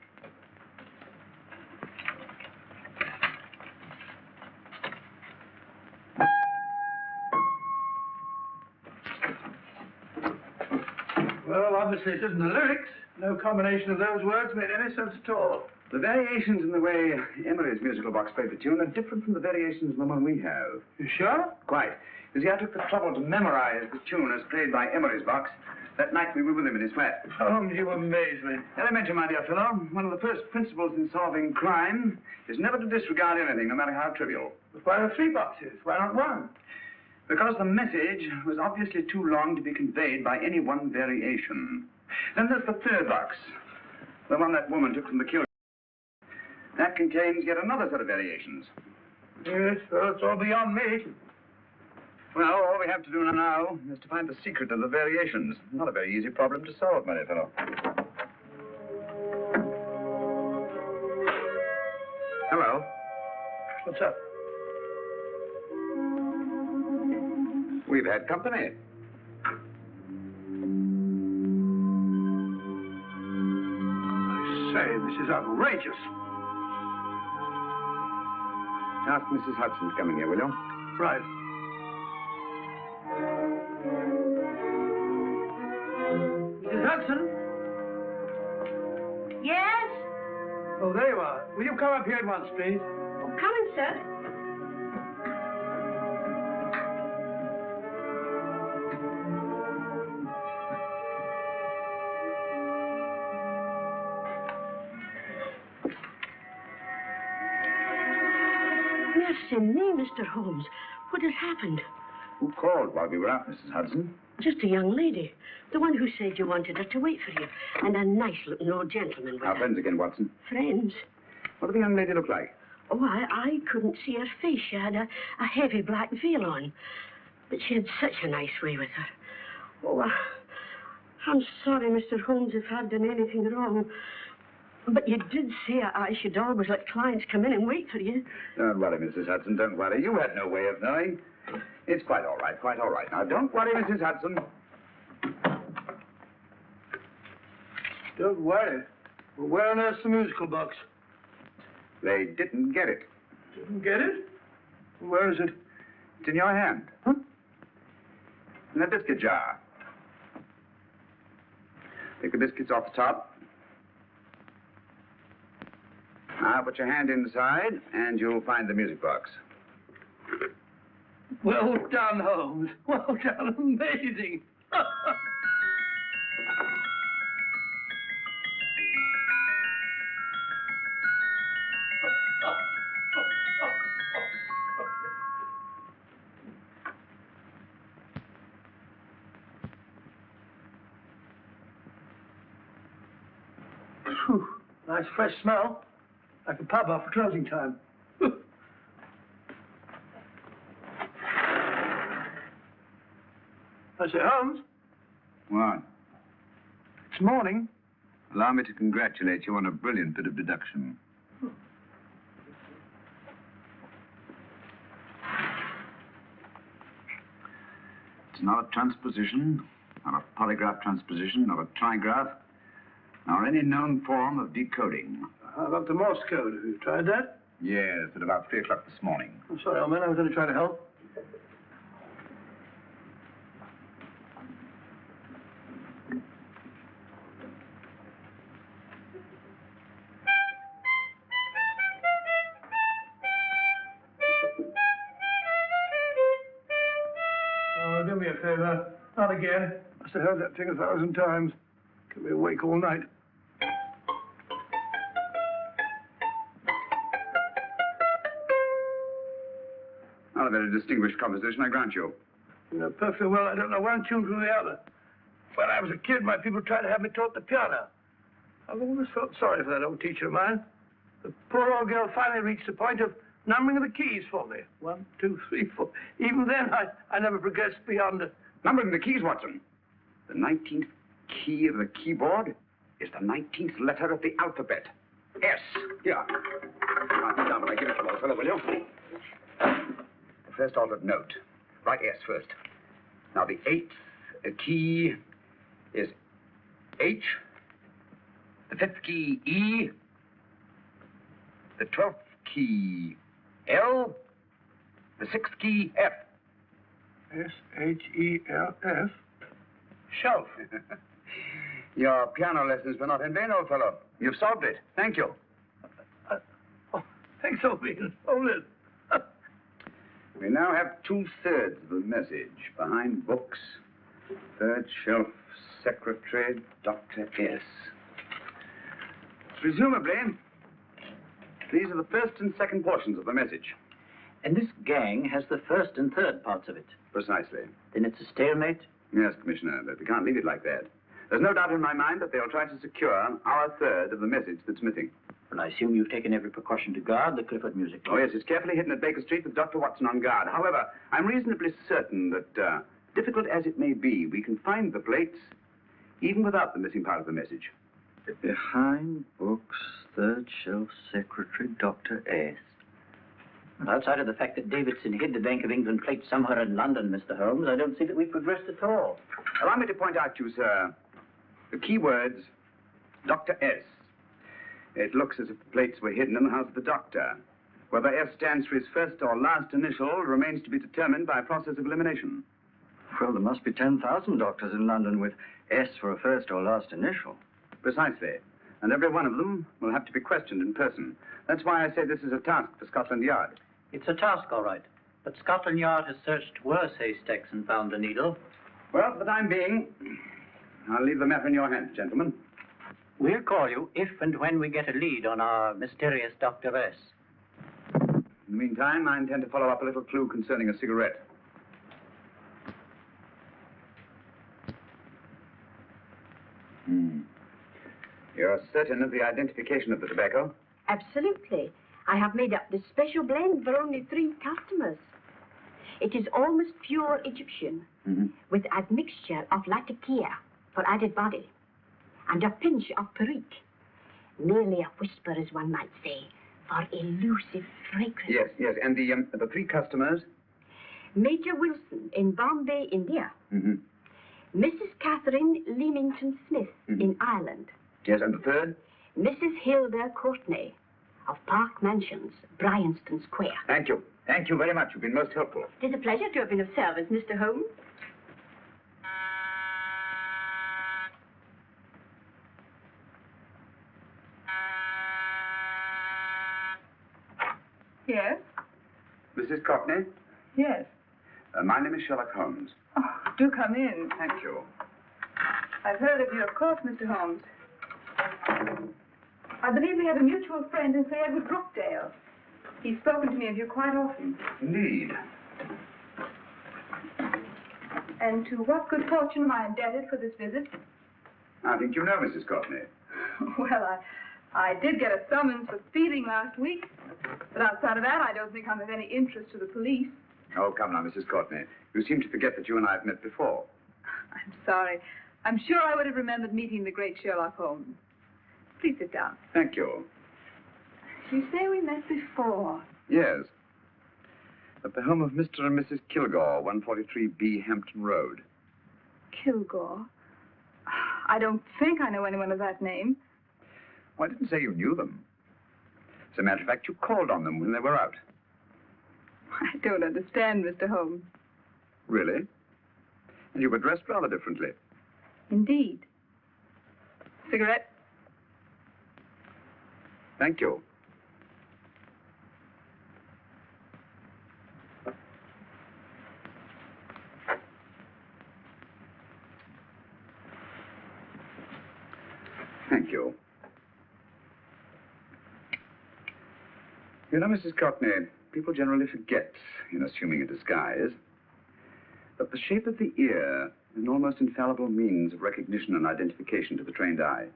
Well, obviously it isn't the lyrics. No combination of those words made any sense at all. The variations in the way Emery's musical box played the tune are different from the variations in the one we have. You sure? Quite. You see, I took the trouble to memorize the tune as played by Emery's box that night we were with him in his flat. Holmes, you amaze me. Elementary, my dear fellow. One of the first principles in solving crime is never to disregard anything, no matter how trivial. But why are 3 boxes? Why not 1? Because the message was obviously too long to be conveyed by any one variation. Then there's the 3rd box, the one that woman took from the kill. That contains yet another set of variations. Yes, well, it's all beyond me. Well, all we have to do now is to find the secret of the variations. Not a very easy problem to solve, my dear fellow. Hello. What's up? We've had company. I say, this is outrageous. Ask Mrs. Hudson to come in here, will you? Right. Mrs. Hudson? Yes? Oh, there you are. Will you come up here at once, please? Oh, coming, sir. Mercy me, Mr. Holmes. What has happened? Who called while we were out, Mrs. Hudson? Just a young lady. The one who said you wanted her to wait for you. And a nice-looking old gentleman with Our her. friends again, Watson. Friends? What did the young lady look like? Oh, I couldn't see her face. She had a heavy black veil on. But she had such a nice way with her. Oh, I'm sorry, Mr. Holmes, if I've done anything wrong. But you did say I should always let clients come in and wait for you. Don't worry, Mrs. Hudson, don't worry. You had no way of knowing. It's quite all right, quite all right. Now, don't worry, Mrs. Hudson. Don't worry. Well, where on earth's the musical box? They didn't get it. Didn't get it? Where is it? It's in your hand. Huh? In a biscuit jar. Take the biscuits off the top. Now, put your hand inside, and you'll find the music box. Well done, Holmes. Well done. Amazing. Whew. Nice fresh smell. Like a pub after closing time. I say, Holmes, What? it's morning. Allow me to congratulate you on a brilliant bit of deduction. It's not a transposition, not a polygraph transposition, not a trigraph, nor any known form of decoding. How about the Morse code? Have you tried that? Yes, at about 3 o'clock this morning. I'm sorry, old man. I was only trying to help. Oh, do me a favor. Not again. Must have heard that thing 1,000 times. Kept me awake all night. Not a very distinguished composition, I grant you. You know perfectly well I don't know one tune from the other. When I was a kid, my people tried to have me taught the piano. I've always felt sorry for that old teacher of mine. The poor old girl finally reached the point of numbering the keys for me. 1, 2, 3, 4. Even then, I never progressed beyond it. Numbering the keys, Watson. The 19th key of the keyboard is the 19th letter of the alphabet. S. Here. Write it down when I give it to you, old fellow, will you? The first altered note. Write S first. Now, the 8th key is H. The 5th key, E. The 12th key, L. The 6th key, F. S-H-E-L-F. Shelf. Your piano lessons were not in vain, old fellow. You've solved it. Thank you. Thanks, old man. Hold it. We now have 2/3 of the message. Behind books, third shelf, secretary, Dr. S. Presumably, these are the first and second portions of the message. And this gang has the first and third parts of it. Precisely. Then it's a stalemate? Yes, Commissioner, but we can't leave it like that. There's no doubt in my mind that they'll try to secure our third of the message that's missing. And I assume you've taken every precaution to guard the Clifford music. Oh, yes, it's carefully hidden at Baker Street with Dr. Watson on guard. However, I'm reasonably certain that, difficult as it may be, we can find the plates even without the missing part of the message. Behind books, third shelf, secretary, Dr. S. And outside of the fact that Davidson hid the Bank of England plate somewhere in London, Mr. Holmes, I don't see that we've progressed at all. Allow me to point out to you, sir, the key words, Dr. S. It looks as if the plates were hidden in the house of the doctor. Whether S stands for his first or last initial remains to be determined by a process of elimination. Well, there must be 10,000 doctors in London with S for a first or last initial. Precisely. And every one of them will have to be questioned in person. That's why I say this is a task for Scotland Yard. It's a task, all right. But Scotland Yard has searched worse haystacks and found a needle. Well, for the time being, I'll leave the matter in your hands, gentlemen. We'll call you if and when we get a lead on our mysterious Dr. S. In the meantime, I intend to follow up a little clue concerning a cigarette. You're certain of the identification of the tobacco? Absolutely. I have made up this special blend for only 3 customers. It is almost pure Egyptian, with admixture of latakia for added body, and a pinch of perique. Merely a whisper, as one might say, for elusive fragrance. Yes, yes. And the 3 customers? Major Wilson in Bombay, India. Mrs. Catherine Leamington Smith in Ireland. Yes, and the 3rd? Mrs. Hilda Courtney of Park Mansions, Bryanston Square. Thank you. Thank you very much. You've been most helpful. It is a pleasure to have been of service, Mr. Holmes. Yes? Mrs. Courtney? Yes. My name is Sherlock Holmes. Oh, do come in. Thank you. I've heard of you, of course, Mr. Holmes. I believe we have a mutual friend in Sir Edward Brookdale. He's spoken to me of you quite often. Indeed. And to what good fortune am I indebted for this visit? I think you know Mrs. Courtney. Well, I did get a summons for thieving last week. But outside of that, I don't think I'm of any interest to the police. Oh, come now, Mrs. Courtney. You seem to forget that you and I have met before. I'm sorry. I'm sure I would have remembered meeting the great Sherlock Holmes. Please sit down. Thank you. You say we met before. Yes. At the home of Mr. and Mrs. Kilgore, 143B Hampton Road. Kilgore? I don't think I know anyone of that name. Well, I didn't say you knew them. As a matter of fact, you called on them when they were out. I don't understand, Mr. Holmes. Really? And you were dressed rather differently. Indeed. Cigarette? Thank you. Thank you. You know, Mrs. Courtney, people generally forget, in assuming a disguise, that the shape of the ear is an almost infallible means of recognition and identification to the trained eye.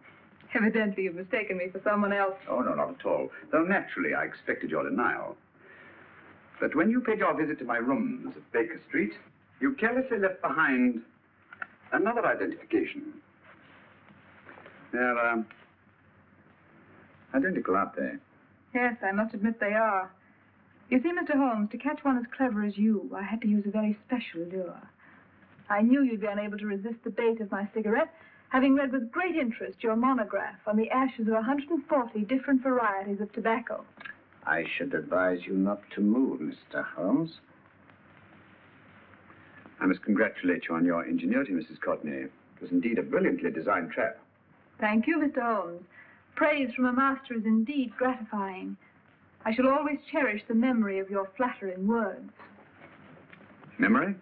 Evidently, you've mistaken me for someone else. Oh, no, not at all. Though naturally, I expected your denial. But when you paid your visit to my rooms at Baker Street, you carelessly left behind another identification. They're, identical, aren't they? Yes, I must admit they are. You see, Mr. Holmes, to catch one as clever as you, I had to use a very special lure. I knew you'd be unable to resist the bait of my cigarette, having read with great interest your monograph on the ashes of 140 different varieties of tobacco. I should advise you not to move, Mr. Holmes. I must congratulate you on your ingenuity, Mrs. Courtney. It was indeed a brilliantly designed trap. Thank you, Mr. Holmes. Praise from a master is indeed gratifying. I shall always cherish the memory of your flattering words. Memory?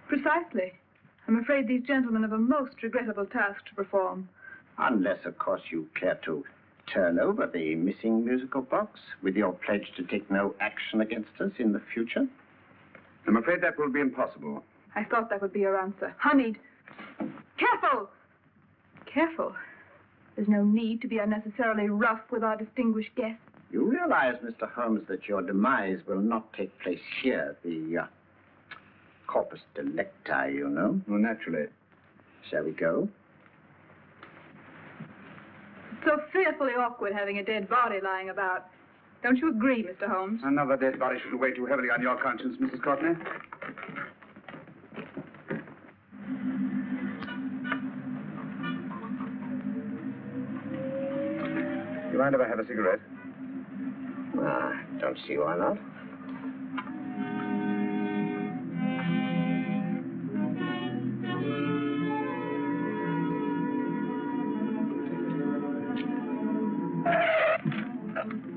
Precisely. I'm afraid these gentlemen have a most regrettable task to perform. Unless, of course, you care to turn over the missing musical box with your pledge to take no action against us in the future. I'm afraid that will be impossible. I thought that would be your answer. Hamid! Careful! Careful. There's no need to be unnecessarily rough with our distinguished guest. You realize, Mr. Holmes, that your demise will not take place here. The corpus delicti, you know. Well, naturally. Shall we go? It's so fearfully awkward having a dead body lying about. Don't you agree, Mr. Holmes? Another dead body shouldn't weigh too heavily on your conscience, Mrs. Courtney. You mind if I have a cigarette? Don't see why not.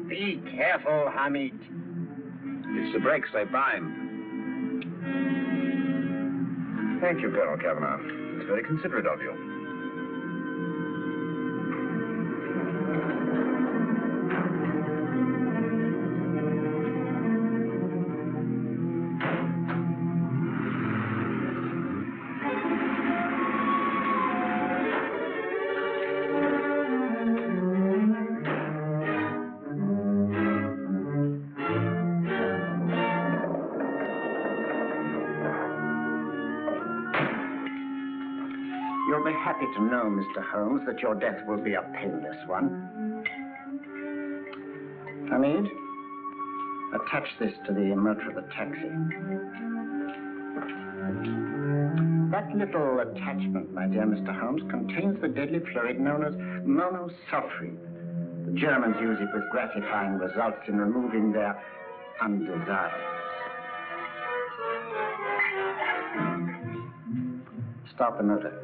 Be careful, Hamid. It's the brakes they bind. Thank you, Colonel Cavanaugh. It's very considerate of you. happy to know, Mr. Holmes, that your death will be a painless one. Hamid, attach this to the motor of the taxi. That little attachment, my dear Mr. Holmes, contains the deadly fluid known as monosulfide. The Germans use it with gratifying results in removing their undesirables. Start the motor.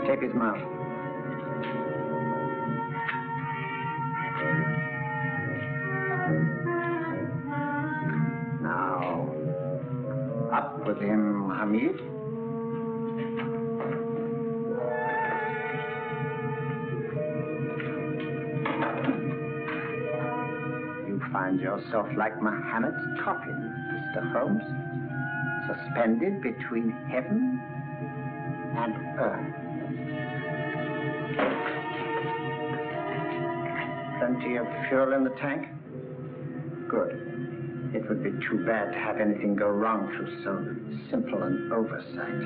Tape his mouth. Now, up with him, Hamid. You find yourself like Muhammad's coffin, Mr. Holmes, suspended between heaven and earth. Plenty of fuel in the tank? Good. It would be too bad to have anything go wrong through so simple an oversight.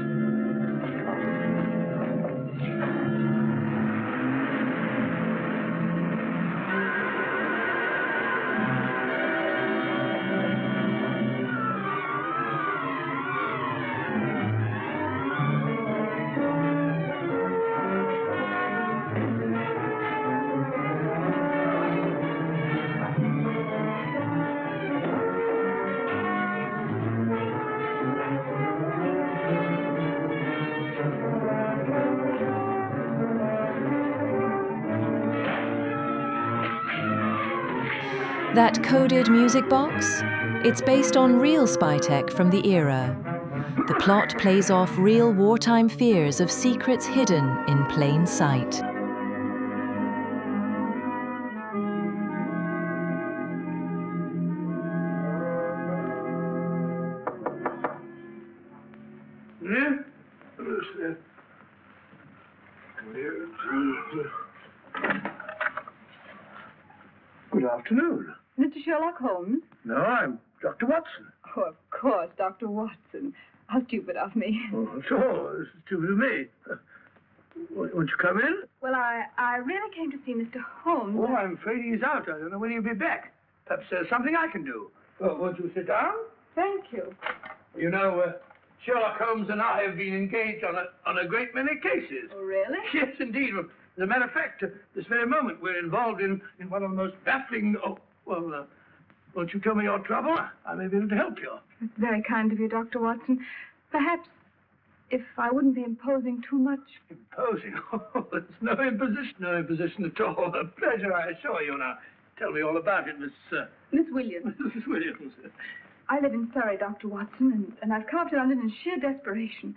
That coded music box? It's based on real spy tech from the era. The plot plays off real wartime fears of secrets hidden in plain sight. Good afternoon. Mr. Sherlock Holmes? No, I'm Dr. Watson. Oh, of course, Dr. Watson. How stupid of me. Oh, so, this is stupid of me. Won't you come in? Well, I really came to see Mr. Holmes. Oh, I'm afraid he's out. I don't know when he'll be back. Perhaps there's something I can do. Well, won't you sit down? Thank you. You know, Sherlock Holmes and I have been engaged on a great many cases. Oh, really? Yes, indeed. As a matter of fact, this very moment, we're involved in one of the most baffling... Oh, well, won't you tell me your trouble? I may be able to help you. It's very kind of you, Dr. Watson. Perhaps if I wouldn't be imposing too much. Imposing? Oh, it's no imposition. No imposition at all. A pleasure, I assure you. Now, tell me all about it, Miss Williams. Mrs. Williams. I live in Surrey, Dr. Watson, and I've come up to London in sheer desperation.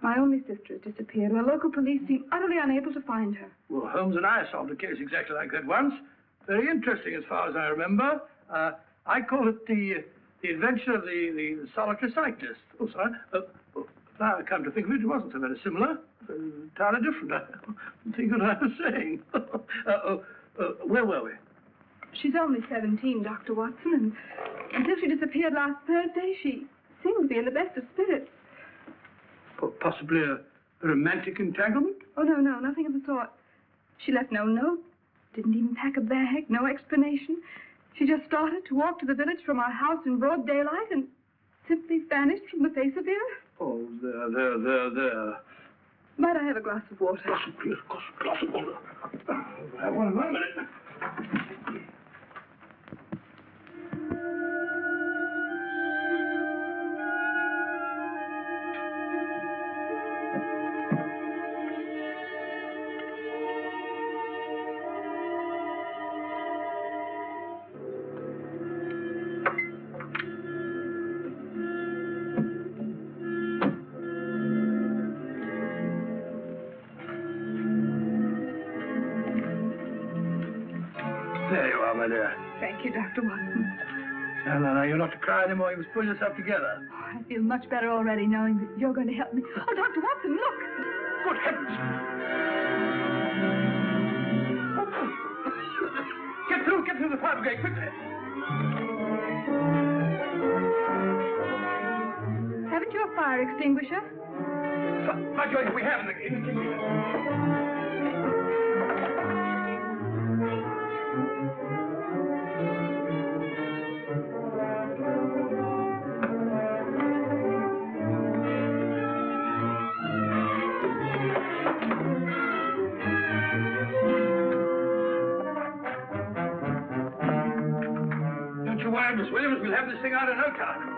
My only sister has disappeared, and the local police seem utterly unable to find her. Well, Holmes and I solved a case exactly like that once. Very interesting, as far as I remember. I call it the adventure of the solitary cyclist. Oh, sorry. Now I come to think of it, it wasn't so very similar. Entirely different. I don't think what I was saying. Where were we? She's only 17, Dr. Watson, and until she disappeared last Thursday, she seemed to be in the best of spirits. Possibly a romantic entanglement? Oh, no, nothing of the sort. She left no note, didn't even pack a bag, no explanation. She just started to walk to the village from our house in broad daylight and simply vanished from the face of the earth. Oh, there. Might I have a glass of water? Glass of water. I'll have one in 1 minute. There you are, my dear. Thank you, Dr. Watson. No, you're not to cry anymore. You must pull yourself together. I feel much better already knowing that you're going to help me. Oh, Dr. Watson, look! Good heavens! Get through the fire brigade, quickly! Haven't you a fire extinguisher? By George, we have in the kitchen. Don't you worry, Miss Williams. We'll have this thing out in no time.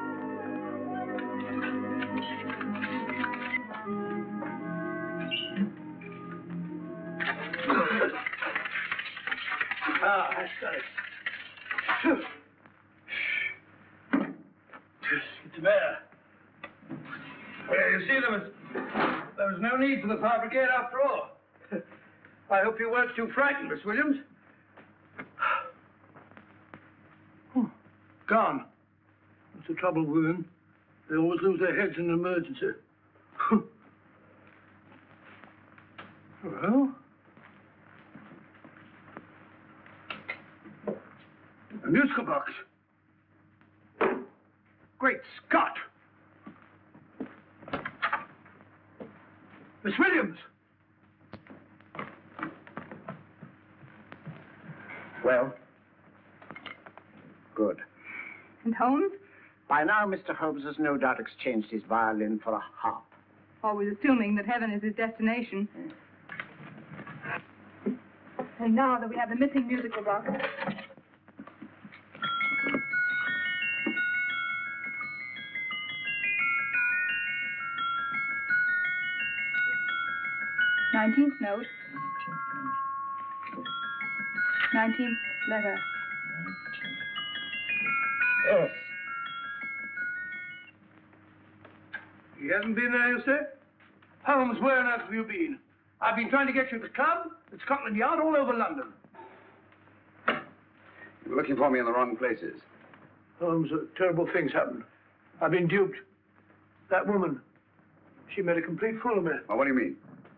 That's got it. Get the mayor. Well, you see, there was no need for the fire brigade after all. I hope you weren't too frightened, Miss Williams. Gone. That's the trouble with women. They always lose their heads in an emergency. Well? A musical box. Great Scott! Miss Williams! Well? Good. And Holmes? By now, Mr. Holmes has no doubt exchanged his violin for a harp. Always assuming that heaven is his destination. And now that we have the missing musical box. '19th note. 19th letter. Yes. He hasn't been there, you say? Holmes, where on earth have you been? I've been trying to get you at the club, at Scotland Yard, all over London. You're looking for me in the wrong places. Holmes, terrible things happened. I've been duped. That woman, she made a complete fool of me. Well, what do you mean?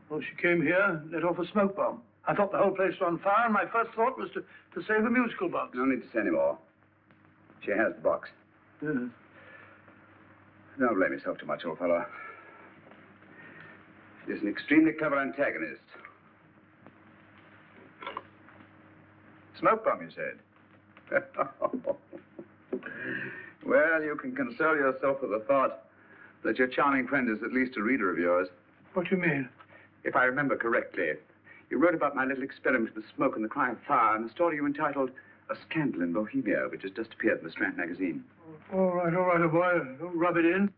Well, she came here and let off a smoke bomb. I thought the whole place was on fire, and my first thought was to save the musical box. No need to say any more. She has the box. Yes. Don't blame yourself too much, old fellow. She's an extremely clever antagonist. Smoke bomb, you said? Well, you can console yourself with the thought that your charming friend is at least a reader of yours. What do you mean? If I remember correctly, you wrote about my little experiment with the smoke and the cry of fire in a story you entitled A Scandal in Bohemia, which has just appeared in the Strand magazine. All right, old boy. Don't rub it in.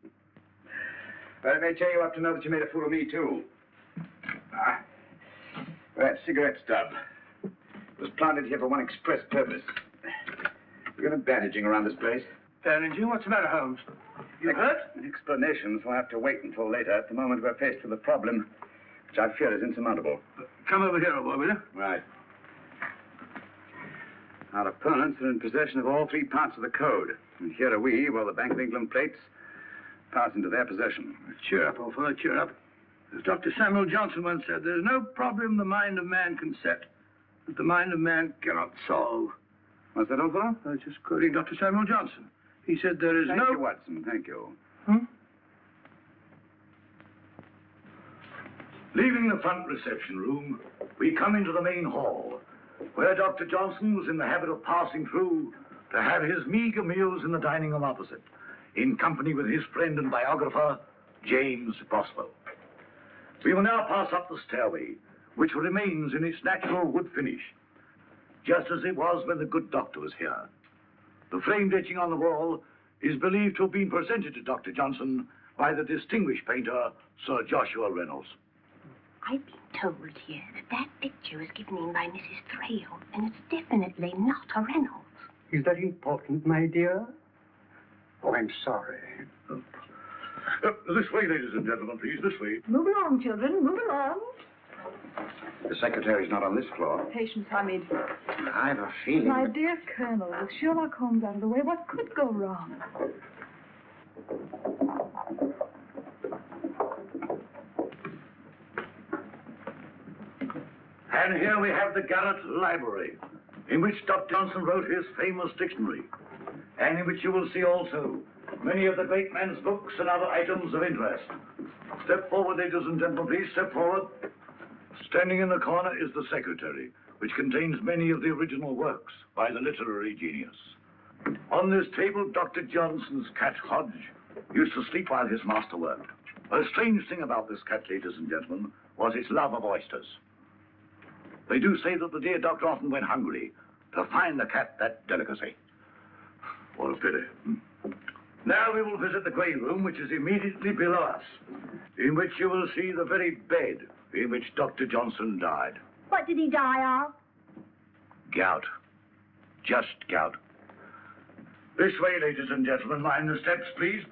Well, it may cheer you up to know that you made a fool of me, too. That cigarette stub was planted here for one express purpose. We're going to bandaging around this place. Bandaging? What's the matter, Holmes? You hurt? Explanations will have to wait until later. At the moment, we're faced with a problem which I fear is insurmountable. Come over here, old boy, will you? Right. Our opponents are in possession of all 3 parts of the code. And here are we, while the Bank of England plates pass into their possession. Cheer up, old fellow, cheer up. As Dr. Samuel Johnson once said, there's no problem the mind of man can set that the mind of man cannot solve. What's that, old fellow? I was just quoting Dr. Samuel Johnson. He said there is Thank you, Watson. Thank you. Leaving the front reception room, we come into the main hall, where Dr. Johnson was in the habit of passing through to have his meager meals in the dining room opposite, in company with his friend and biographer, James Boswell. We will now pass up the stairway, which remains in its natural wood finish, just as it was when the good doctor was here. The framed etching on the wall is believed to have been presented to Dr. Johnson by the distinguished painter, Sir Joshua Reynolds. I've been told here that picture was given in by Mrs. Thrale, and it's definitely not a Reynolds. Is that important, my dear? Oh, I'm sorry. This way, ladies and gentlemen, please, this way. Move along, children, move along. The secretary's not on this floor. Patience, Hamid. I've a feeling... My dear Colonel, with Sherlock Holmes out of the way, what could go wrong? And here we have the Garrett Library, in which Dr. Johnson wrote his famous dictionary, and in which you will see also many of the great man's books and other items of interest. Step forward, ladies and gentlemen, please, step forward. Standing in the corner is the secretary, which contains many of the original works by the literary genius. On this table, Dr. Johnson's cat, Hodge, used to sleep while his master worked. A strange thing about this cat, ladies and gentlemen, was its love of oysters. They do say that the dear doctor often went hungry to find the cat that delicacy. What a pity. Now we will visit the grey room, which is immediately below us, in which you will see the very bed in which Dr. Johnson died. What did he die of? Gout. Just gout. This way, ladies and gentlemen. Mind the steps, please.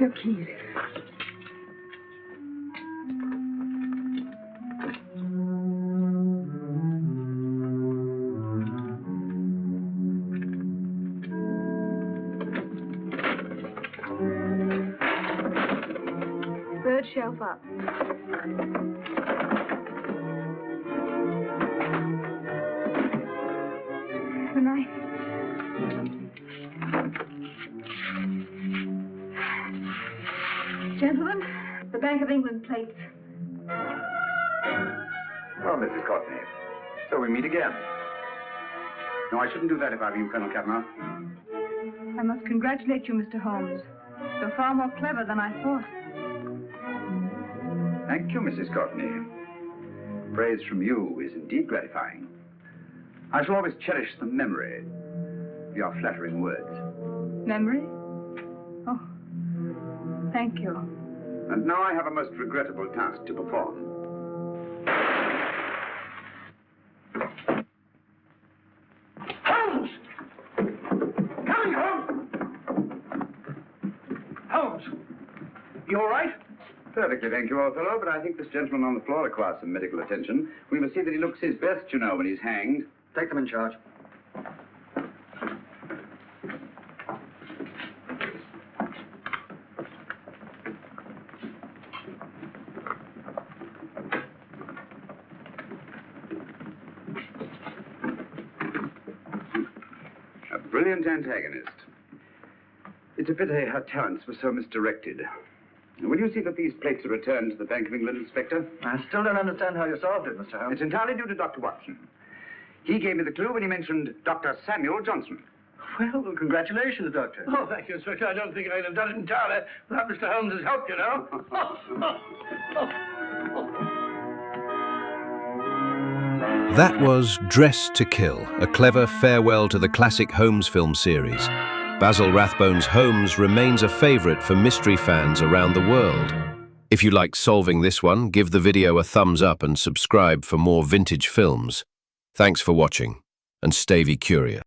Your keys. Third shelf up. The knife. Gentlemen, the Bank of England plates. Oh, Mrs. Courtney. So we meet again. No, I shouldn't do that if I were you, Colonel Kavanaugh. I must congratulate you, Mr. Holmes. You're far more clever than I thought. Thank you, Mrs. Courtney. Praise from you is indeed gratifying. I shall always cherish the memory of your flattering words. Memory? Oh, thank you. And now I have a most regrettable task to perform. Holmes! Coming, Holmes! Holmes! You all right? Perfectly, thank you, old fellow, but I think this gentleman on the floor requires some medical attention. We must see that he looks his best, you know, when he's hanged. Take them in charge. A brilliant antagonist. It's a pity her talents were so misdirected. Will you see that these plates are returned to the Bank of England, Inspector? I still don't understand how you solved it, Mr. Holmes. It's entirely due to Dr. Watson. He gave me the clue when he mentioned Dr. Samuel Johnson. Well, congratulations, Doctor. Oh, thank you, Inspector. I don't think I'd have done it entirely without Mr. Holmes' help, you know. That was Dressed to Kill, a clever farewell to the classic Holmes film series. Basil Rathbone's Holmes remains a favorite for mystery fans around the world. If you liked solving this one, give the video a thumbs up and subscribe for more vintage films. Thanks for watching, and stay curious.